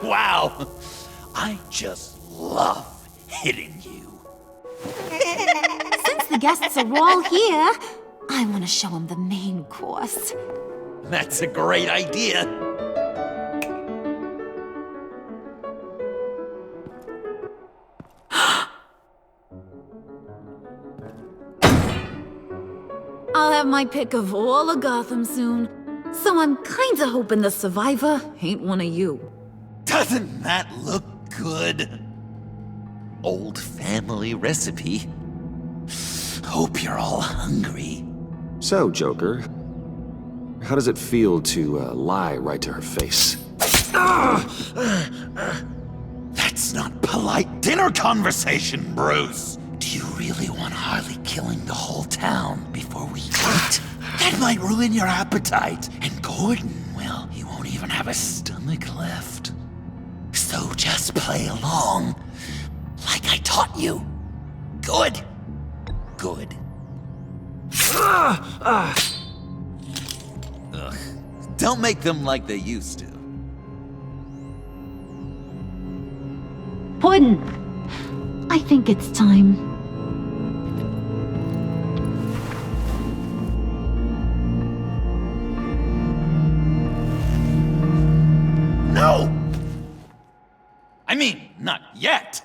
S1: Wow! I just love hitting you.
S12: Since the guests are all here, I want to show them the main course.
S1: That's a great idea.
S3: I'll have my pick of all of Gotham soon, so I'm kinda hoping the survivor ain't one of you.
S1: Doesn't that look good? Old family recipe. Hope you're all hungry.
S9: So, Joker, how does it feel to lie right to her face?
S1: That's not polite dinner conversation, Bruce. Do you really want Harley killing the whole town before we eat? That might ruin your appetite. And Gordon, well, he won't even have a stomach left. So just play along, like I taught you. Good. Good. Ugh. Don't make them like they used to.
S12: Puddin', I think it's time.
S1: No! I mean, not yet.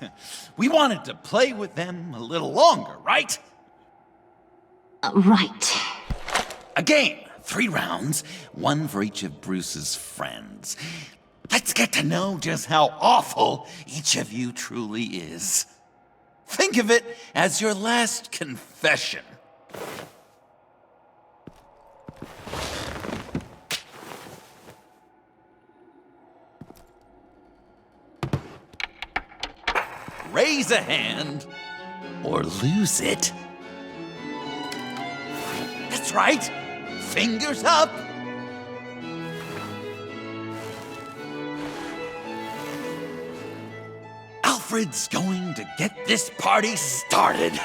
S1: We wanted to play with them a little longer, right?
S12: Right.
S1: A game, 3 rounds, 1 for each of Bruce's friends. Let's get to know just how awful each of you truly is. Think of it as your last confession. Raise a hand, or lose it. That's right. Fingers up. Alfred's going to get this party started.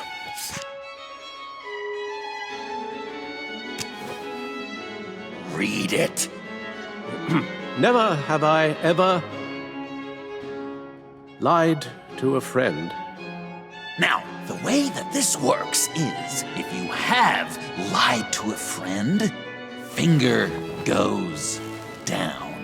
S1: Read it.
S13: Never have I ever lied to a friend.
S1: Now, the way that this works is, if you have lied to a friend, finger goes down.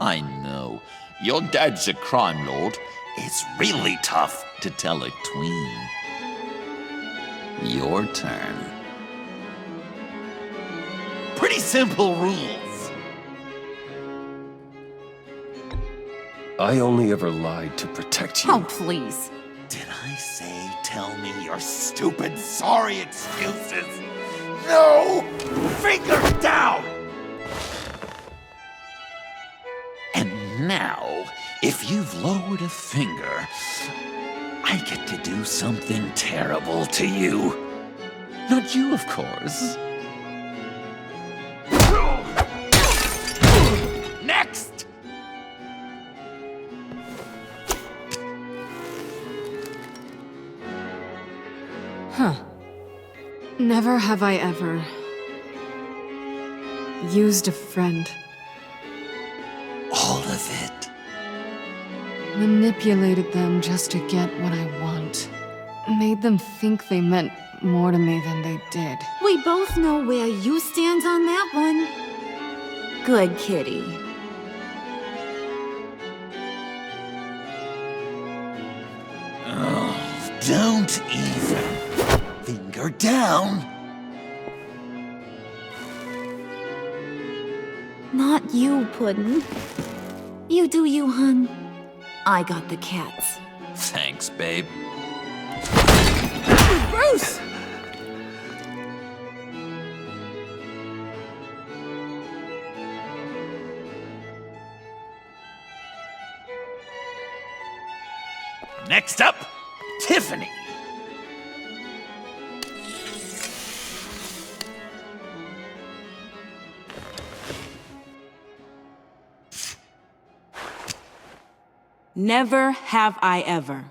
S1: I know, your dad's a crime lord. It's really tough to tell a tween. Your turn. Pretty simple rules.
S9: I only ever lied to protect you.
S3: Oh, please.
S1: Did I say tell me your stupid sorry excuses? No! Finger down! And now, if you've lowered a finger, I get to do something terrible to you. Not you, of course. Next!
S6: Huh. Never have I ever used a friend.
S1: All of it.
S6: Manipulated them just to get what I want. made them think they meant more to me than they did.
S12: We both know where you stand on that one. Good kitty.
S1: Oh, don't even. Finger down.
S12: Not you, Puddin'. You do you, hun. I got the cats.
S1: Thanks, babe.
S3: Bruce!
S1: Next up, Tiffany.
S3: Never have I ever.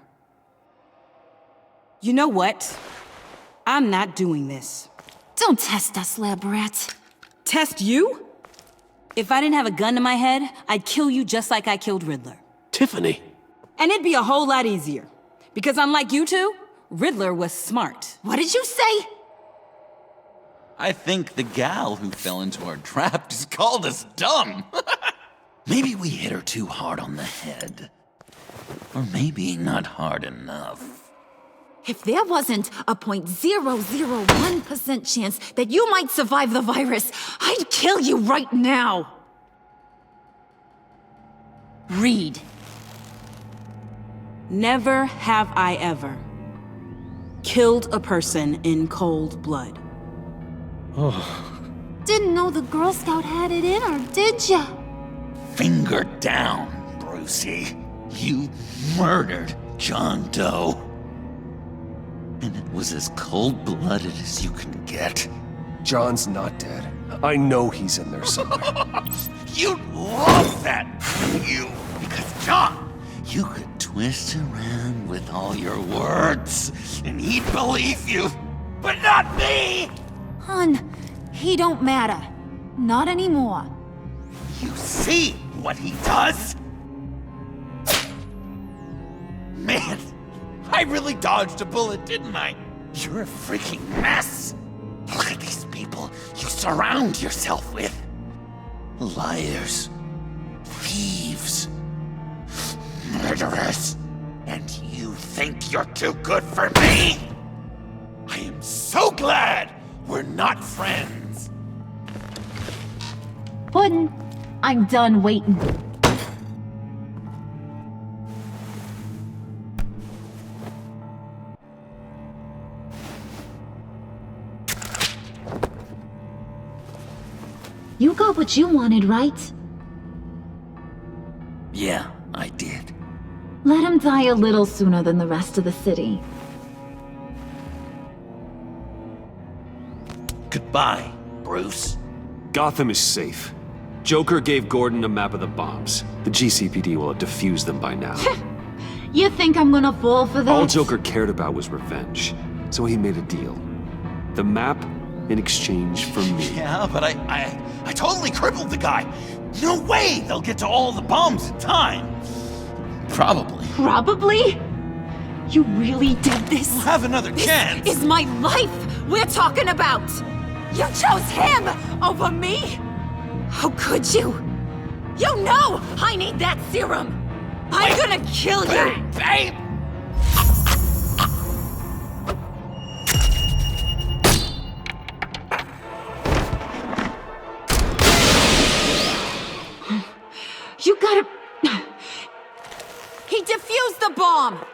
S3: You know what? I'm not doing this.
S12: Don't test us, lab rat.
S3: Test you? If I didn't have a gun to my head, I'd kill you just like I killed Riddler.
S13: Tiffany.
S3: And it'd be a whole lot easier. Because unlike you two, Riddler was smart.
S12: What did you say?
S1: I think the gal who fell into our trap just called us dumb. Maybe we hit her too hard on the head. Or maybe not hard enough.
S12: If there wasn't a 0.001% chance that you might survive the virus, I'd kill you right now.
S3: Read. Never have I ever killed a person in cold blood.
S12: Didn't know the Girl Scout had it in her, did ya?
S1: Finger down, Brucey. You murdered John Doe. And it was as cold-blooded as you can get.
S9: John's not dead. I know he's in there somewhere.
S1: You'd love that, wouldn't you? Because, John, you could twist around with all your words, and he'd believe you. But not me!
S12: Hun, he don't matter. Not anymore.
S1: You see what he does? Man, I really dodged a bullet, didn't I? You're a freaking mess. Look at these people you surround yourself with. Liars, thieves, murderers. And you think you're too good for me? I am so glad we're not friends.
S12: Puddin', I'm done waiting. You got what you wanted, right?
S1: Yeah, I did.
S12: Let him die a little sooner than the rest of the city.
S1: Goodbye, Bruce.
S9: Gotham is safe. Joker gave Gordon a map of the bombs. The GCPD will have defused them by now.
S12: You think I'm gonna fall for that?
S9: All Joker cared about was revenge, so he made a deal. The map in exchange for me.
S1: Yeah, but I totally crippled the guy. No way they'll get to all the bombs in time. Probably.
S12: Probably? You really did this?
S1: We'll have another chance.
S12: This is my life we're talking about! You chose him over me? How could you? You know I need that serum! I'm gonna kill you!
S1: Babe!
S12: You gotta... He defused the bomb!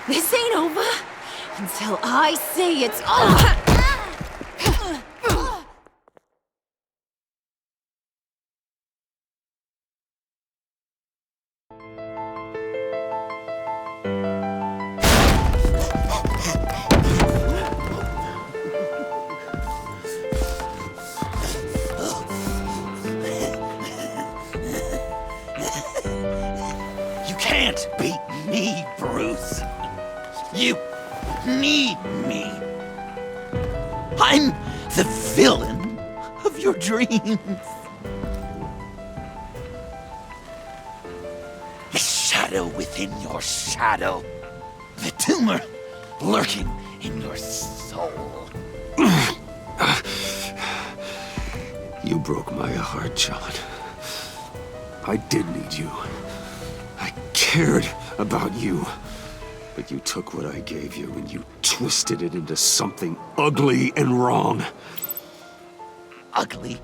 S3: This ain't over until I say it's over!
S1: You can't beat me, Bruce. You need me. I'm the villain of your dreams. The shadow within your shadow. The tumor lurking in your soul.
S9: You broke my heart, John. I did need you. I cared about you. But you took what I gave you and you twisted it into something ugly and wrong.
S1: Ugly?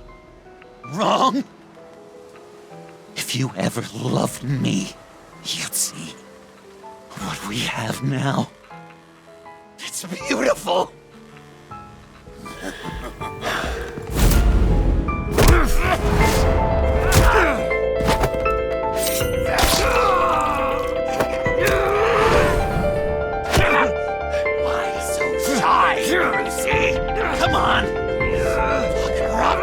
S1: Wrong? If you ever loved me, you'd see what we have now. It's beautiful. Why so shy, Lucy? Come on. Fuck her up.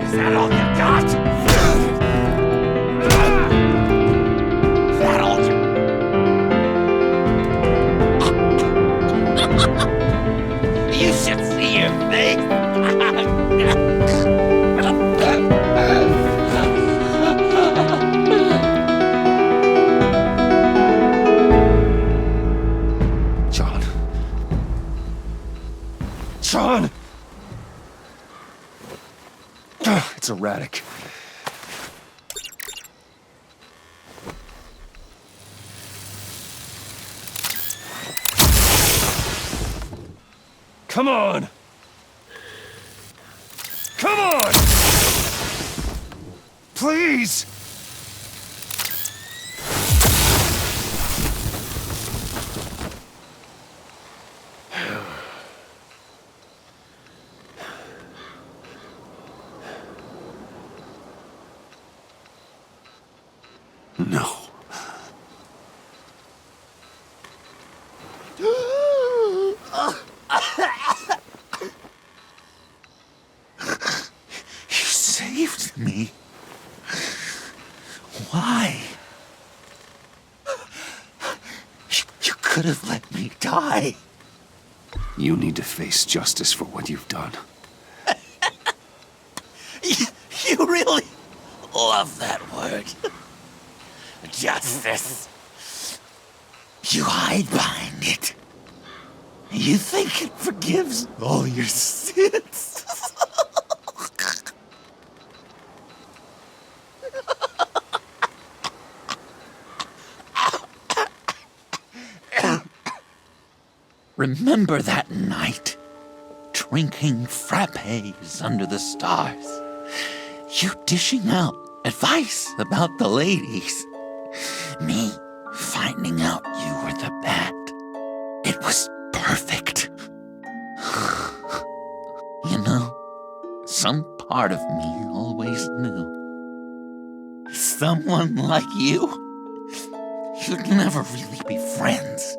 S1: Is that all you got? That all you... You should see your face.
S9: John. John! It's erratic. Come on! Come on! Please! No.
S1: You saved me. Why? You could have let me die.
S9: You need to face justice for what you've done.
S1: You really love that word. Justice. You hide behind it. You think it forgives all your sins. Remember that night, drinking frappes under the stars, you dishing out advice about the ladies, me finding out you were the bat. It was perfect. You know, some part of me always knew. Someone like you, you'd never really be friends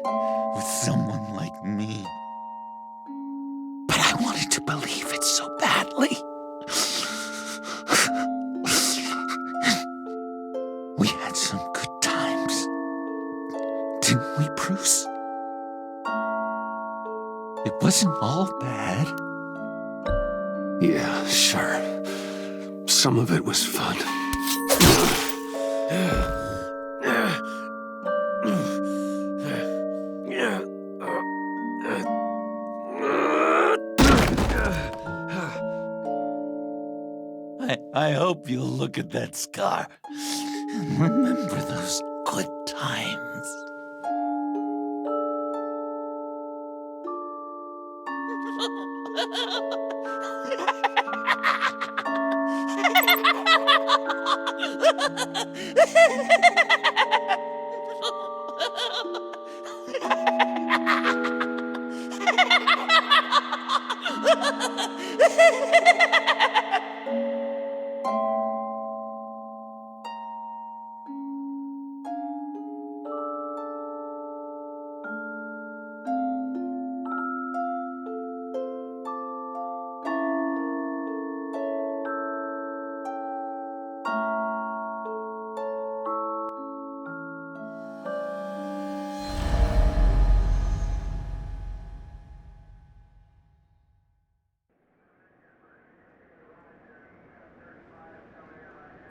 S1: with someone like me. But I wanted to believe it so badly. We had some good times, didn't we, Bruce? It wasn't all bad.
S9: Yeah, sure. Some of it was fun.
S1: I hope you'll look at that scar and remember those good times.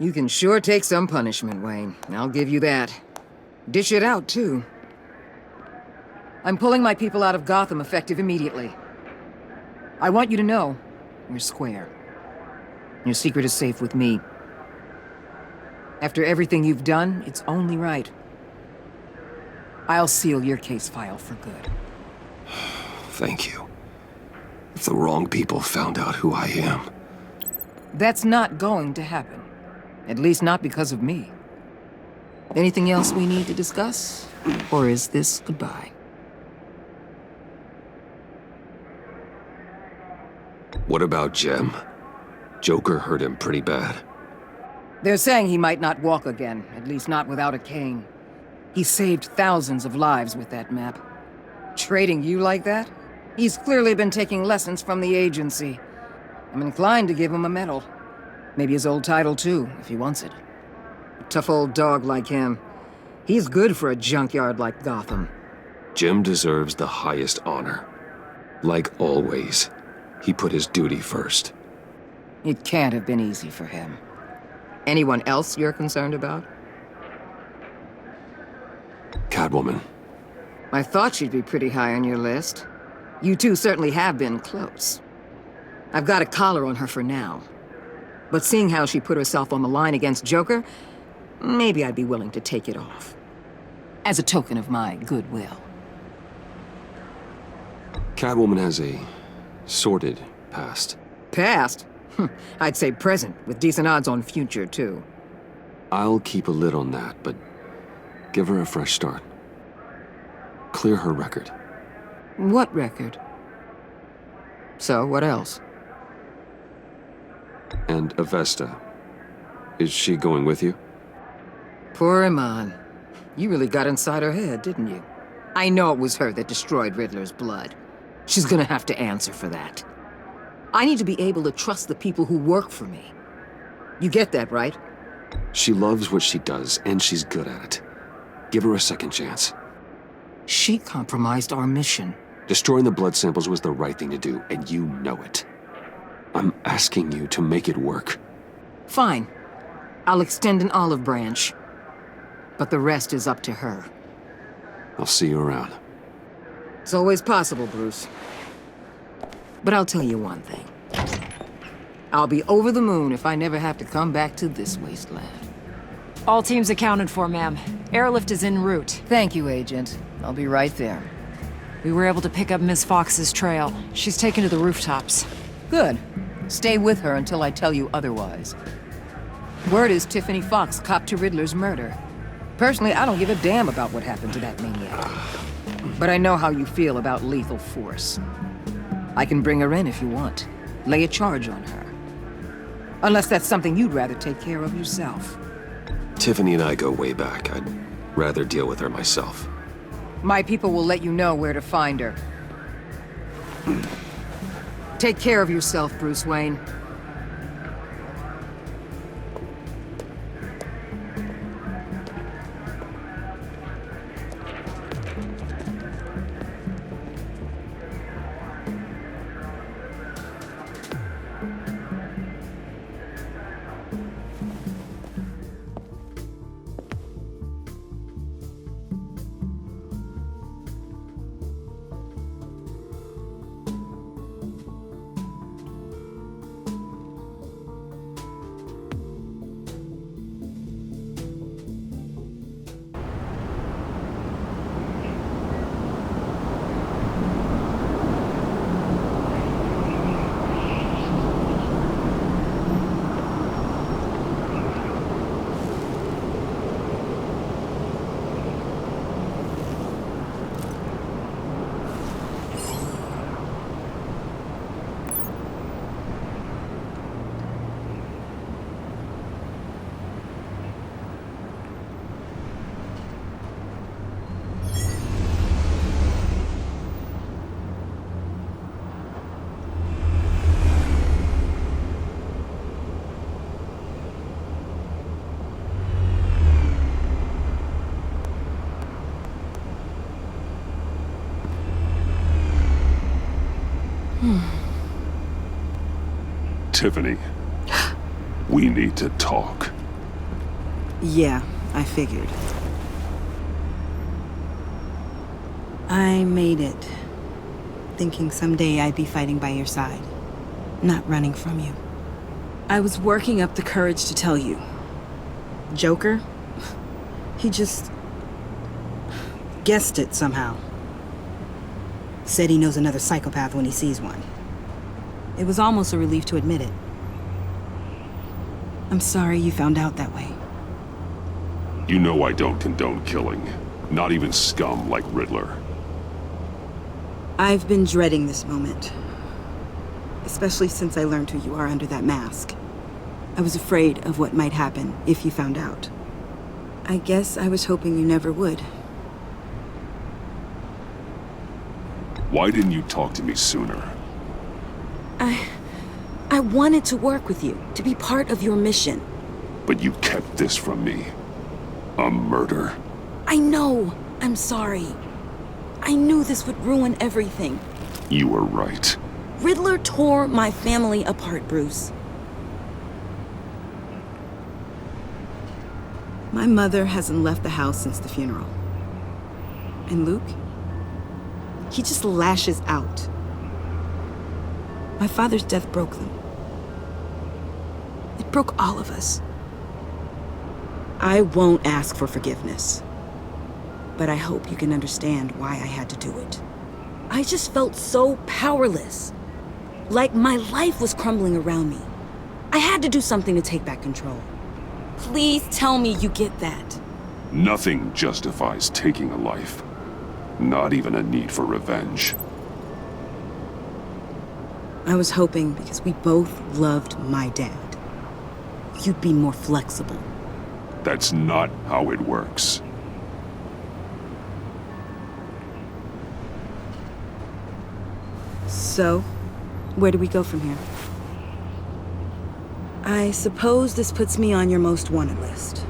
S15: You can sure take some punishment, Wayne. I'll give you that. Dish it out, too. I'm pulling my people out of Gotham effective immediately. I want you to know, you're square. Your secret is safe with me. After everything you've done, it's only right. I'll seal your case file for good.
S9: Thank you. If the wrong people found out who I am...
S15: That's not going to happen. At least not because of me. Anything else we need to discuss? Or is this goodbye?
S9: What about Jem? Joker hurt him pretty bad.
S15: They're saying he might not walk again, at least not without a cane. He saved thousands of lives with that map. Trading you like that? He's clearly been taking lessons from the agency. I'm inclined to give him a medal. Maybe his old title too, if he wants it. A tough old dog like him. He's good for a junkyard like Gotham.
S9: Jem deserves the highest honor. Like always, he put his duty first.
S15: It can't have been easy for him. Anyone else you're concerned about?
S9: Catwoman.
S15: I thought she'd be pretty high on your list. You two certainly have been close. I've got a collar on her for now. But seeing how she put herself on the line against Joker, maybe I'd be willing to take it off. As a token of my goodwill.
S9: Catwoman has a sordid past.
S15: Past? I'd say present, with decent odds on future, too.
S9: I'll keep a lid on that, but give her a fresh start. Clear her record.
S15: What record? So, what else?
S9: And Avesta. Is she going with you?
S15: Poor Iman. You really got inside her head, didn't you? I know it was her that destroyed Riddler's blood. She's gonna have to answer for that. I need to be able to trust the people who work for me. You get that, right?
S9: She loves what she does, and she's good at it. Give her a second chance.
S15: She compromised our mission.
S9: Destroying the blood samples was the right thing to do, and you know it. I'm asking you to make it work.
S15: Fine. I'll extend an olive branch. But the rest is up to her.
S9: I'll see you around.
S15: It's always possible, Bruce. But I'll tell you one thing. I'll be over the moon if I never have to come back to this wasteland.
S6: All teams accounted for, ma'am. Airlift is en route.
S15: Thank you, Agent. I'll be right there.
S6: We were able to pick up Miss Fox's trail. She's taken to the rooftops.
S15: Good. Stay with her until I tell you otherwise. Word is Tiffany Fox copped to Riddler's murder. Personally, I don't give a damn about what happened to that maniac. But I know how you feel about lethal force. I can bring her in if you want. Lay a charge on her. Unless that's something you'd rather take care of yourself.
S9: Tiffany and I go way back. I'd rather deal with her myself.
S15: My people will let you know where to find her. Take care of yourself, Bruce Wayne.
S2: Tiffany, we need to talk.
S3: Yeah, I figured. I made it, thinking someday I'd be fighting by your side, not running from you. I was working up the courage to tell you. Joker? He just guessed it somehow. Said he knows another psychopath when he sees one. It was almost a relief to admit it. I'm sorry you found out that way.
S2: You know I don't condone killing. Not even scum like Riddler.
S3: I've been dreading this moment. Especially since I learned who you are under that mask. I was afraid of what might happen if you found out. I guess I was hoping you never would.
S2: Why didn't you talk to me sooner?
S3: I wanted to work with you, to be part of your mission.
S2: But you kept this from me. A murder.
S3: I know. I'm sorry. I knew this would ruin everything.
S2: You were right.
S3: Riddler tore my family apart, Bruce. My mother hasn't left the house since the funeral. And Luke? He just lashes out. My father's death broke them. It broke all of us. I won't ask for forgiveness. But I hope you can understand why I had to do it. I just felt so powerless. Like my life was crumbling around me. I had to do something to take back control. Please tell me you get that.
S2: Nothing justifies taking a life. Not even a need for revenge.
S3: I was hoping because we both loved my dad, you'd be more flexible.
S2: That's not how it works.
S3: So, where do we go from here? I suppose this puts me on your most wanted list.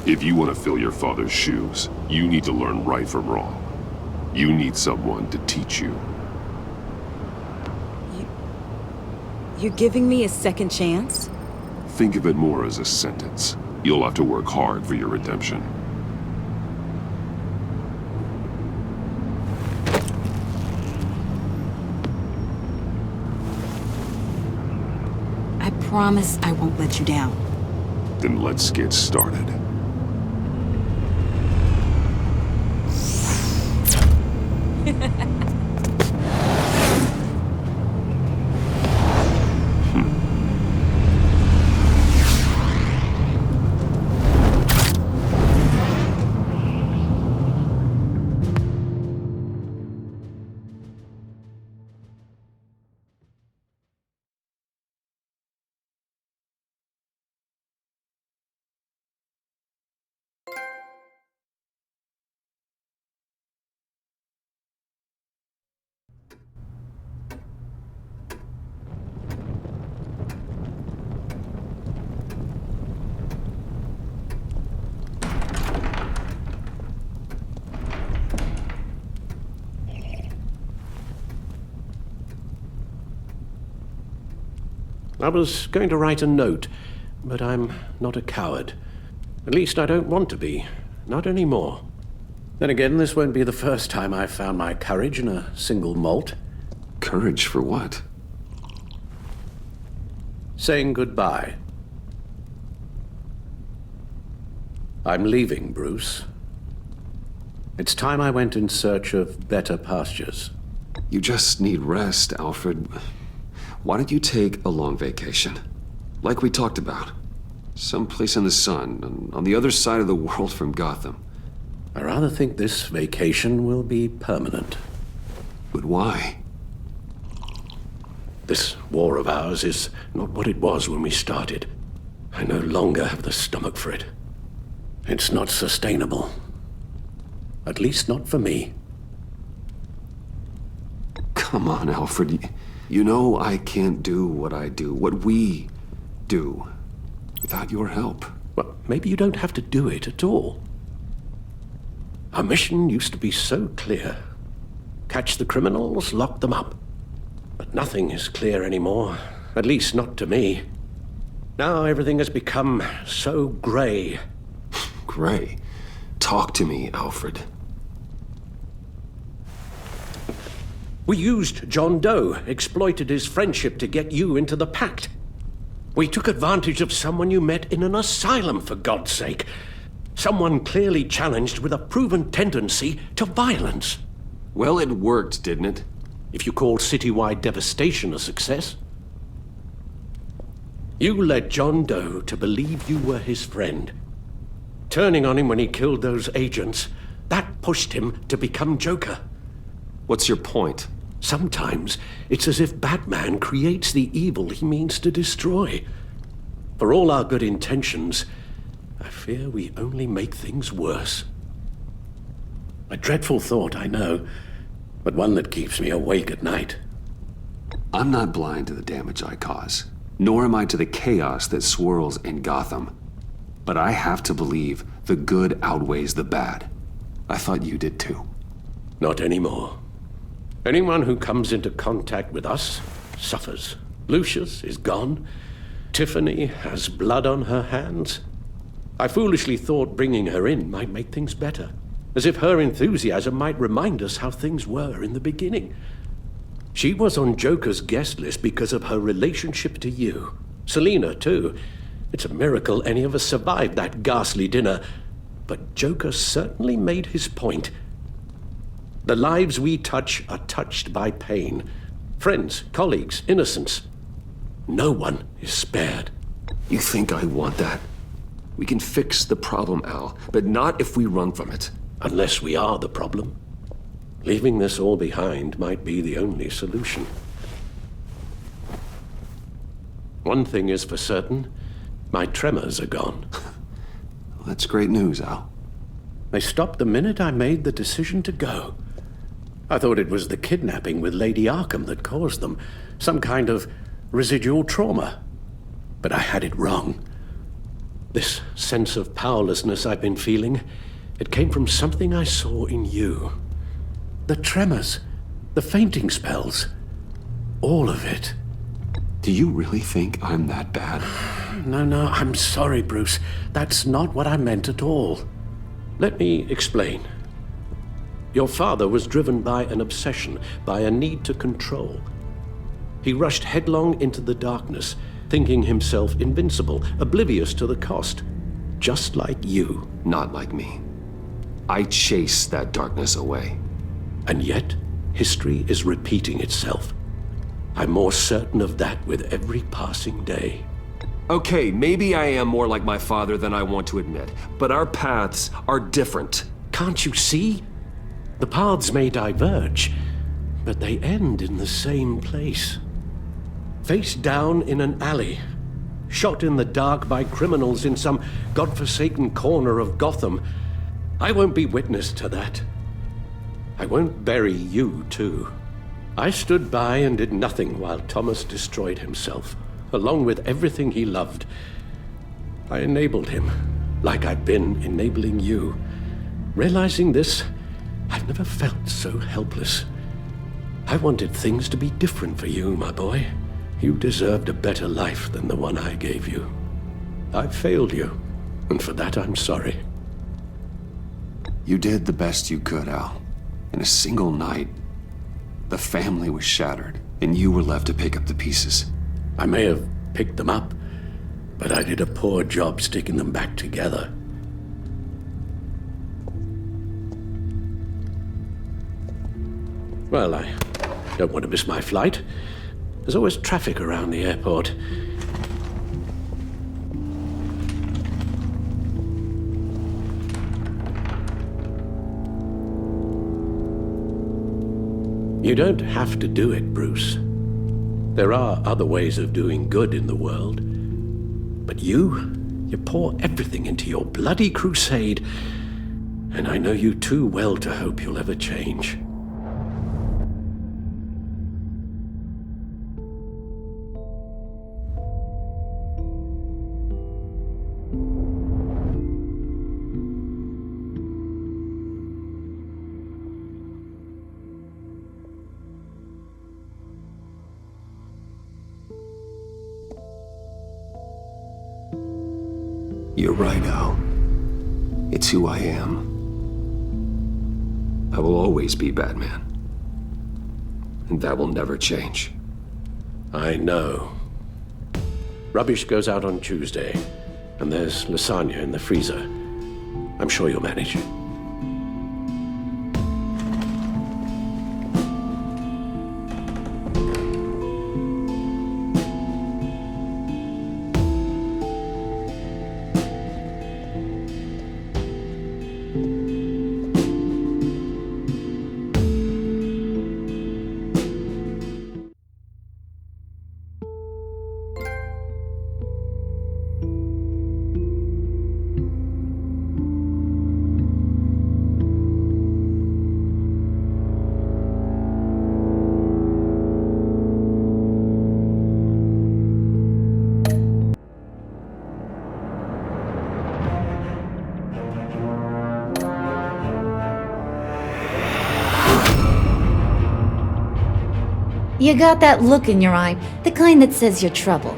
S2: If you want to fill your father's shoes, you need to learn right from wrong. You need someone to teach you.
S3: You're giving me a second chance?
S2: Think of it more as a sentence. You'll have to work hard for your redemption.
S3: I promise I won't let you down.
S2: Then let's get started.
S13: I was going to write a note, but I'm not a coward. At least I don't want to be. Not anymore. Then again, this won't be the first time I've found my courage in a single malt.
S9: Courage for what?
S13: Saying goodbye. I'm leaving, Bruce. It's time I went in search of better pastures.
S9: You just need rest, Alfred. Why don't you take a long vacation? Like we talked about. Someplace in the sun, on the other side of the world from Gotham.
S13: I rather think this vacation will be permanent.
S9: But why?
S13: This war of ours is not what it was when we started. I no longer have the stomach for it. It's not sustainable. At least not for me.
S9: Come on, Alfred. You know I can't do what I do, what we do, without your help.
S13: Well, maybe you don't have to do it at all. Our mission used to be so clear. Catch the criminals, lock them up. But Nothing is clear anymore. At least not to me. Now everything has become so grey.
S9: Grey? Talk to me, Alfred.
S13: We used John Doe, exploited his friendship to get you into the pact. We took advantage of someone you met in an asylum, for God's sake. Someone clearly challenged with a proven tendency to violence.
S9: Well, it worked, didn't it?
S13: If you call citywide devastation a success. You led John Doe to believe you were his friend. Turning on him when he killed those agents, that pushed him to become Joker.
S9: What's your point?
S13: Sometimes it's as if Batman creates the evil he means to destroy. For all our good intentions, I fear we only make things worse. A dreadful thought, I know, but one that keeps me awake at night.
S9: I'm not blind to the damage I cause, nor am I to the chaos that swirls in Gotham. But I have to believe the good outweighs the bad. I thought you did too.
S13: Not anymore. Anyone who comes into contact with us suffers. Lucius is gone. Tiffany has blood on her hands. I foolishly thought bringing her in might make things better, as if her enthusiasm might remind us how things were in the beginning. She was on Joker's guest list because of her relationship to you. Selina, too. It's a miracle any of us survived that ghastly dinner. But Joker certainly made his point. The lives we touch are touched by pain. Friends, colleagues, innocents. No one is spared.
S9: You think I want that? We can fix the problem, Al, but not if we run from it.
S13: Unless we are the problem. Leaving this all behind might be the only solution. One thing is for certain, my tremors are gone.
S9: Well, that's great news, Al.
S13: They stopped the minute I made the decision to go. I thought it was the kidnapping with Lady Arkham that caused them, some kind of residual trauma. But I had it wrong. This sense of powerlessness I've been feeling, it came from something I saw in you. The tremors, the fainting spells, all of it.
S9: Do you really think I'm that bad?
S13: No, I'm sorry, Bruce. That's not what I meant at all. Let me explain. Your father was driven by an obsession, by a need to control. He rushed headlong into the darkness, thinking himself invincible, oblivious to the cost. Just like you.
S9: Not like me. I chase that darkness away.
S13: And yet, history is repeating itself. I'm more certain of that with every passing day.
S9: Okay, maybe I am more like my father than I want to admit, but our paths are different.
S13: Can't you see? The paths may diverge, but they end in the same place. Face down in an alley, shot in the dark by criminals in some godforsaken corner of Gotham. I won't be witness to that. I won't bury you, too. I stood by and did nothing while Thomas destroyed himself, along with everything he loved. I enabled him, like I've been enabling you. Realizing this, I've never felt so helpless. I wanted things to be different for you, my boy. You deserved a better life than the one I gave you. I failed you, and for that I'm sorry.
S9: You did the best you could, Al. In a single night, the family was shattered, and you were left to pick up the pieces.
S13: I may have picked them up, but I did a poor job sticking them back together. Well, I don't want to miss my flight. There's always traffic around the airport. You don't have to do it, Bruce. There are other ways of doing good in the world. But you pour everything into your bloody crusade, and I know you too well to hope you'll ever change.
S9: You're right, Al. It's who I am. I will always be Batman. And that will never change.
S13: I know. Rubbish goes out on Tuesday, and there's lasagna in the freezer. I'm sure you'll manage.
S12: You got that look in your eye, the kind that says you're trouble.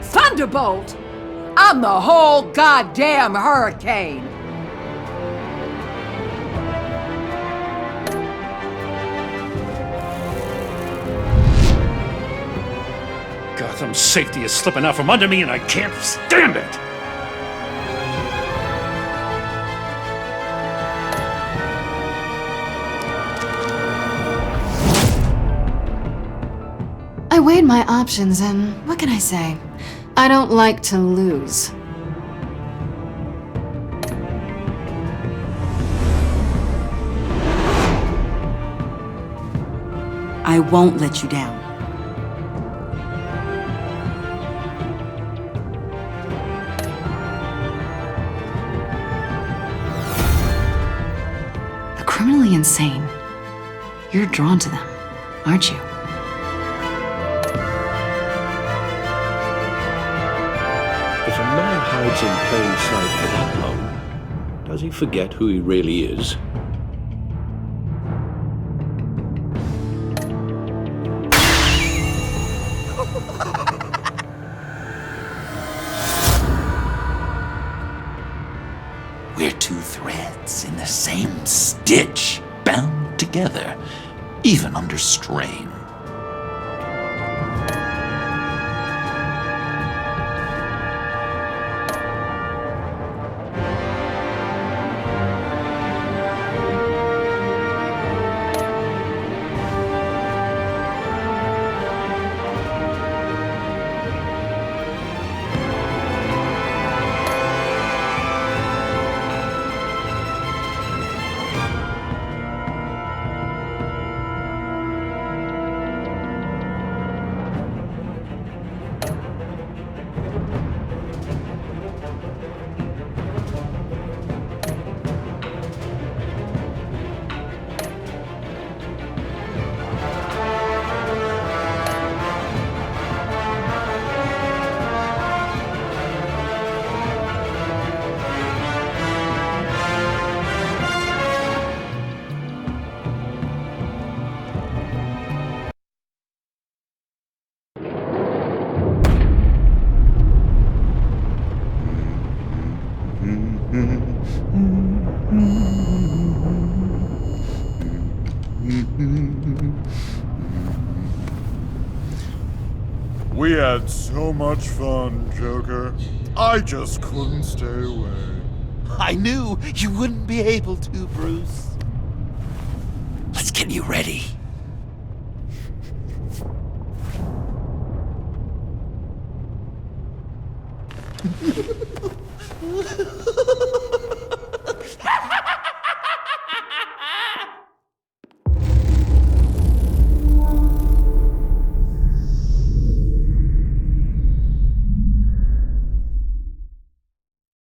S15: Thunderbolt! I'm the whole goddamn hurricane!
S5: Gotham's safety is slipping out from under me and I can't stand it!
S6: I weighed my options and what can I say? I don't like to lose.
S3: I won't let you down.
S6: The criminally insane. You're drawn to them, aren't you?
S13: If a man hides in plain sight for that long, does he forget who he really is?
S1: We're two threads in the same stitch, bound together, even under strain.
S17: We had so much fun, Joker. I just couldn't stay away.
S1: I knew you wouldn't be able to, Bruce. Let's get you ready.